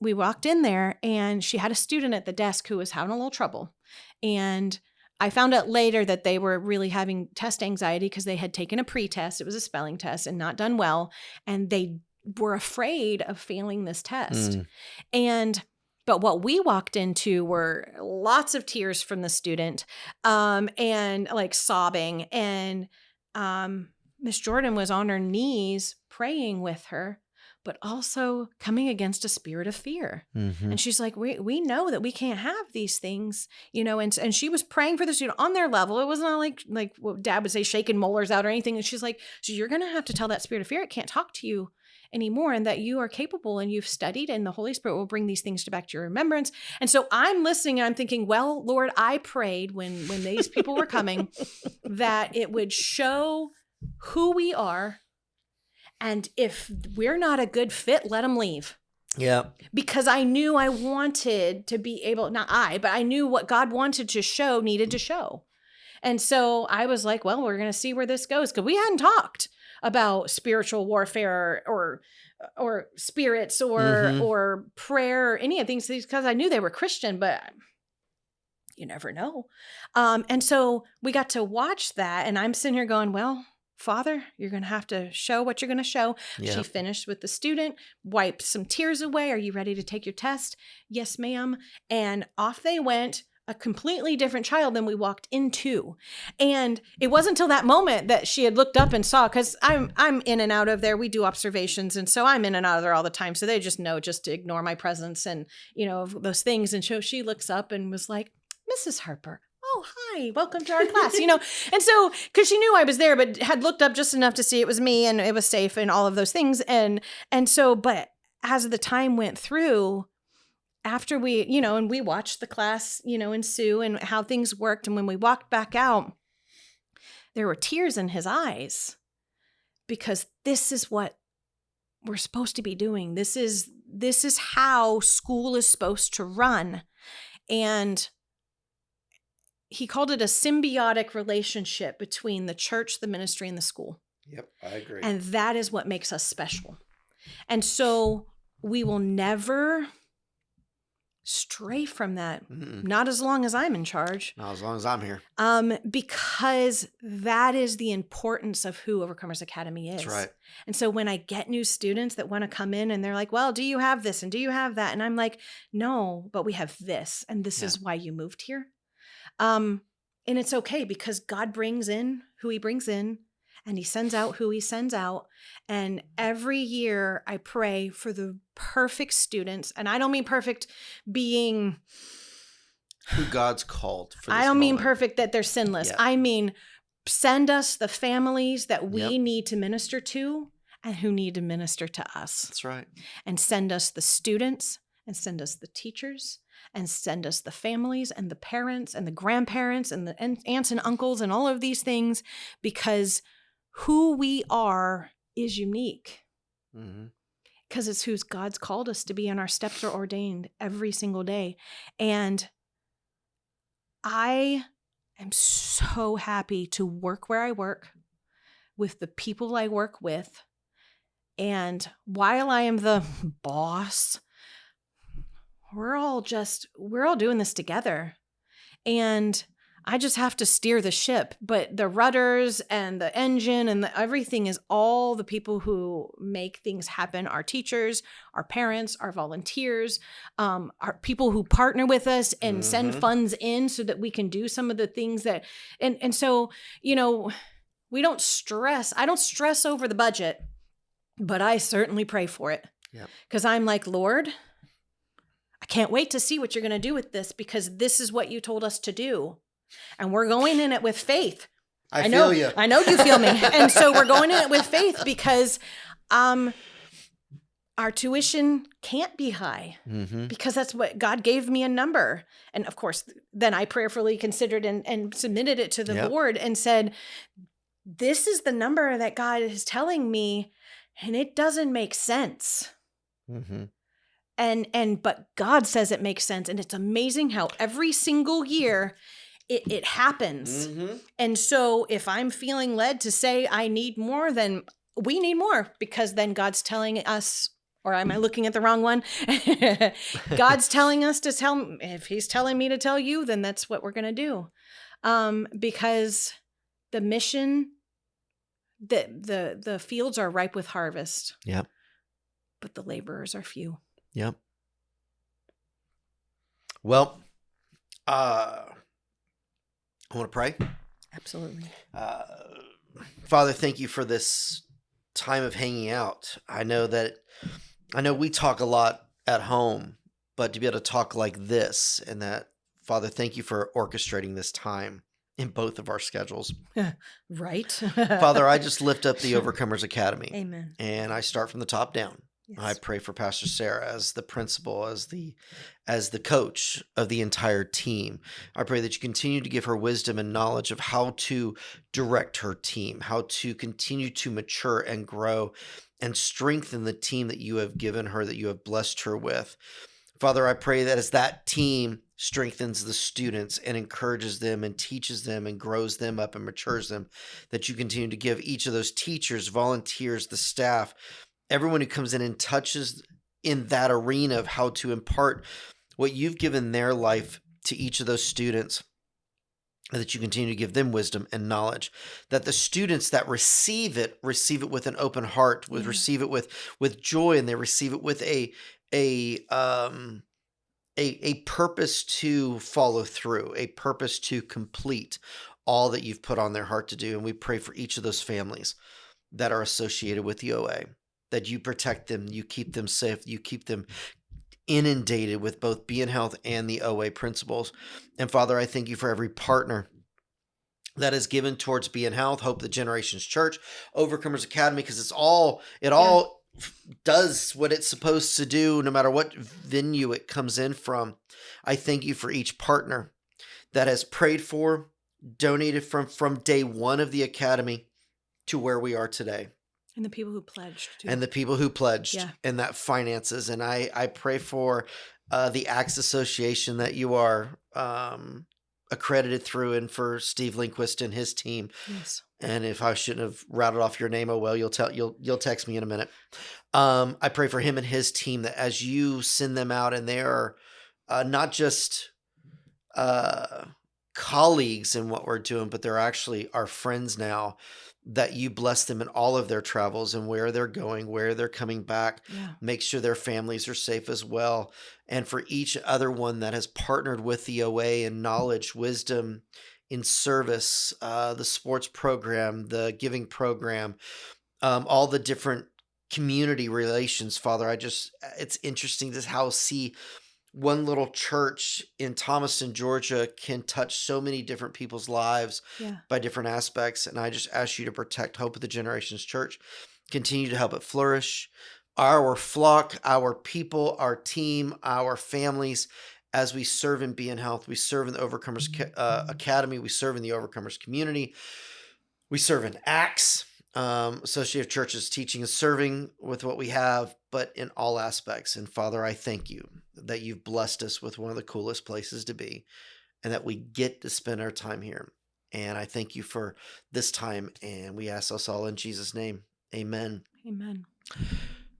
we walked in there and she had a student at the desk who was having a little trouble. And I found out later that they were really having test anxiety because they had taken a pre-test. It was a spelling test and not done well. And they were afraid of failing this test. But what we walked into were lots of tears from the student, and like sobbing. And Miss Jordan was on her knees praying with her, but also coming against a spirit of fear. And she's like, we know that we can't have these things, and she was praying for the student on their level. It wasn't like what Dad would say, shaking molars out or anything. And she's like, so you're going to have to tell that spirit of fear it can't talk to you anymore, and that you are capable and you've studied, and the Holy Spirit will bring these things back to your remembrance. And so I'm listening and I'm thinking, well, Lord, I prayed when these people were coming that it would show who we are. And if we're not a good fit, let them leave. Yeah. Because I knew I wanted to be able, but I knew what God wanted to show needed to show. And so I was like, well, we're going to see where this goes. Because we hadn't talked about spiritual warfare or spirits or prayer or any of these things, because I knew they were Christian, but you never know. And so we got to watch that, and I'm sitting here going, well, Father, you're going to have to show what you're going to show. Yep. She finished with the student, wiped some tears away. Are you ready to take your test? Yes, ma'am. And off they went, a completely different child than we walked into. And it wasn't until that moment that she had looked up and saw, because I'm in and out of there. We do observations. And so I'm in and out of there all the time. So they just know just to ignore my presence and, those things. And so she looks up and was like, Mrs. Harper. Oh, hi, welcome to our class, And so, because she knew I was there, but had looked up just enough to see it was me and it was safe and all of those things. And so, but as the time went through, after we, and we watched the class, ensue and how things worked. And when we walked back out, there were tears in his eyes, because this is what we're supposed to be doing. This is how school is supposed to run. And he called it a symbiotic relationship between the church, the ministry, and the school. Yep, I agree. And that is what makes us special. And so we will never stray from that. Not as long as I'm in charge. Not as long as I'm here. Because that is the importance of who Overcomers Academy is. That's right. And so when I get new students that want to come in and they're like, well, do you have this? And do you have that? And I'm like, no, but we have this. And this is why you moved here. And it's okay, because God brings in who he brings in, and he sends out who he sends out. And every year I pray for the perfect students. And I don't mean perfect being who God's called for this I don't mean moment. perfect that they're sinless. Yeah. I mean, send us the families that we need to minister to and who need to minister to us. That's right. And send us the students, and send us the teachers, and send us the families and the parents and the grandparents and the aunts and uncles and all of these things, because who we are is unique. Because it's who God's called us to be, and our steps are ordained every single day. And I am so happy to work where I work, with the people I work with. And while I am the boss, we're all doing this together. And I just have to steer the ship, but the rudders and the engine and everything is all the people who make things happen. Our teachers, our parents, our volunteers, our people who partner with us and send funds in so that we can do some of the things that, and so, we don't stress. I don't stress over the budget, but I certainly pray for it. Because I'm like, Lord, I can't wait to see what you're going to do with this, because this is what you told us to do. And we're going in it with faith. I know you. I know you feel me. And so we're going in it with faith, because our tuition can't be high, because that's what God gave me a number. And of course, then I prayerfully considered and submitted it to the Lord and said, this is the number that God is telling me, and it doesn't make sense. But God says it makes sense. And it's amazing how every single year it happens. And so if I'm feeling led to say I need more, then we need more, because then God's telling us, or am I looking at the wrong one? God's telling us to tell, if he's telling me to tell you, then that's what we're going to do. Because the mission, the fields are ripe with harvest. But the laborers are few. Well, I want to pray. Absolutely. Father, thank you for this time of hanging out. I know we talk a lot at home, but to be able to talk like this, and that, Father, thank you for orchestrating this time in both of our schedules. Right. Father, I just lift up the Overcomers Academy. Amen. And I start from the top down. Yes. I pray for Pastor Sarah as the principal, as the coach of the entire team. I pray that you continue to give her wisdom and knowledge of how to direct her team, how to continue to mature and grow and strengthen the team that you have given her, that you have blessed her with. Father, I pray that as that team strengthens the students and encourages them and teaches them and grows them up and matures them, that you continue to give each of those teachers, volunteers, the staff, everyone who comes in and touches in that arena of how to impart what you've given their life to each of those students, that you continue to give them wisdom and knowledge, that the students that receive it with an open heart, receive it with joy, and they receive it with a purpose to follow through, a purpose to complete all that you've put on their heart to do. And we pray for each of those families that are associated with the OA, that you protect them, you keep them safe, you keep them inundated with both Be in Health and the OA principles. And Father, I thank you for every partner that is given towards Be in Health, Hope the Generations Church, Overcomers Academy, because it all does what it's supposed to do, no matter what venue it comes in from. I thank you for each partner that has prayed for, donated from day one of the Academy to where we are today. And the people who pledged. Too. And the people who pledged, and that finances. And I pray for the Acts Association that you are accredited through, and for Steve Lindquist and his team. Yes. And if I shouldn't have rattled off your name, oh well, you'll text me in a minute. I pray for him and his team, that as you send them out, and they are not just colleagues in what we're doing, but they're actually our friends now, that you bless them in all of their travels and where they're going, where they're coming back. Make sure their families are safe as well. And for each other one that has partnered with the OA in knowledge, wisdom, in service, the sports program, the giving program, all the different community relations, Father, it's interesting to see one little church in Thomaston, Georgia, can touch so many different people's lives by different aspects. And I just ask you to protect Hope of the Generations Church. Continue to help it flourish. Our flock, our people, our team, our families, as we serve in Be in Health, we serve in the Overcomers Academy, we serve in the Overcomers community, we serve in Acts, Associated Churches, teaching and serving with what we have, but in all aspects. And Father, I thank you that you've blessed us with one of the coolest places to be, and that we get to spend our time here. And I thank you for this time, and we ask us all in Jesus' name. Amen. Amen.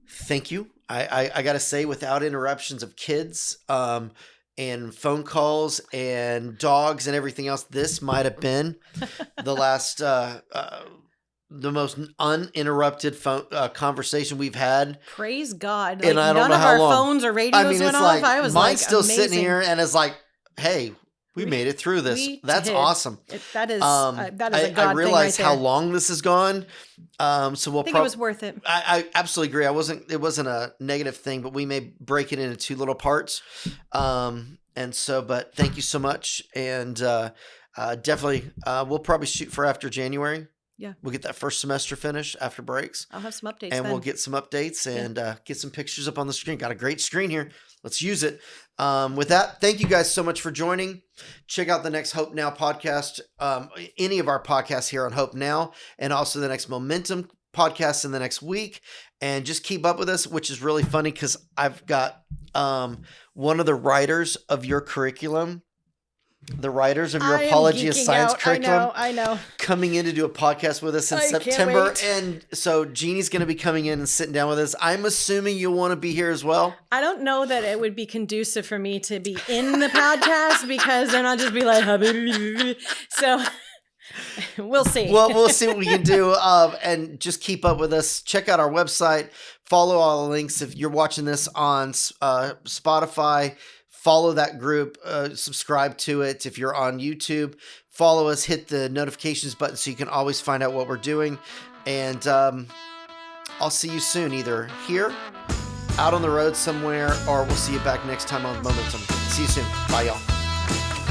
Thank you. I got to say, without interruptions of kids and phone calls and dogs and everything else, this might have been the last the most uninterrupted phone conversation we've had. Praise God. And I don't know how long. None of our phones or radios went off. I was mine's still amazing. sitting here, and it's like, hey, we made it through this. That's awesome. That is a God thing. I realize how long this has gone. So we'll I think it was worth it. I absolutely agree. It wasn't a negative thing, but we may break it into two little parts. But thank you so much. And definitely, we'll probably shoot for after January. Yeah. We'll get that first semester finished after breaks. I'll have some updates and we'll get some updates and get some pictures up on the screen. Got a great screen here. Let's use it. With that, thank you guys so much for joining. Check out the next Hope Now podcast, any of our podcasts here on Hope Now, and also the next Momentum podcast in the next week. And just keep up with us, which is really funny because I've got one of the writers of your curriculum, the writers of your Apology of Science curriculum, I know, coming in to do a podcast with us in September. And so Jeannie's going to be coming in and sitting down with us. I'm assuming you'll want to be here as well. I don't know that it would be conducive for me to be in the podcast because then I'll just be like, so we'll see. Well, we'll see what we can do. And just keep up with us. Check out our website. Follow all the links. If you're watching this on Spotify, follow that group, subscribe to it. If you're on YouTube, follow us, hit the notifications button so you can always find out what we're doing. And I'll see you soon, either here, out on the road somewhere, or we'll see you back next time on Momentum. See you soon. Bye, y'all.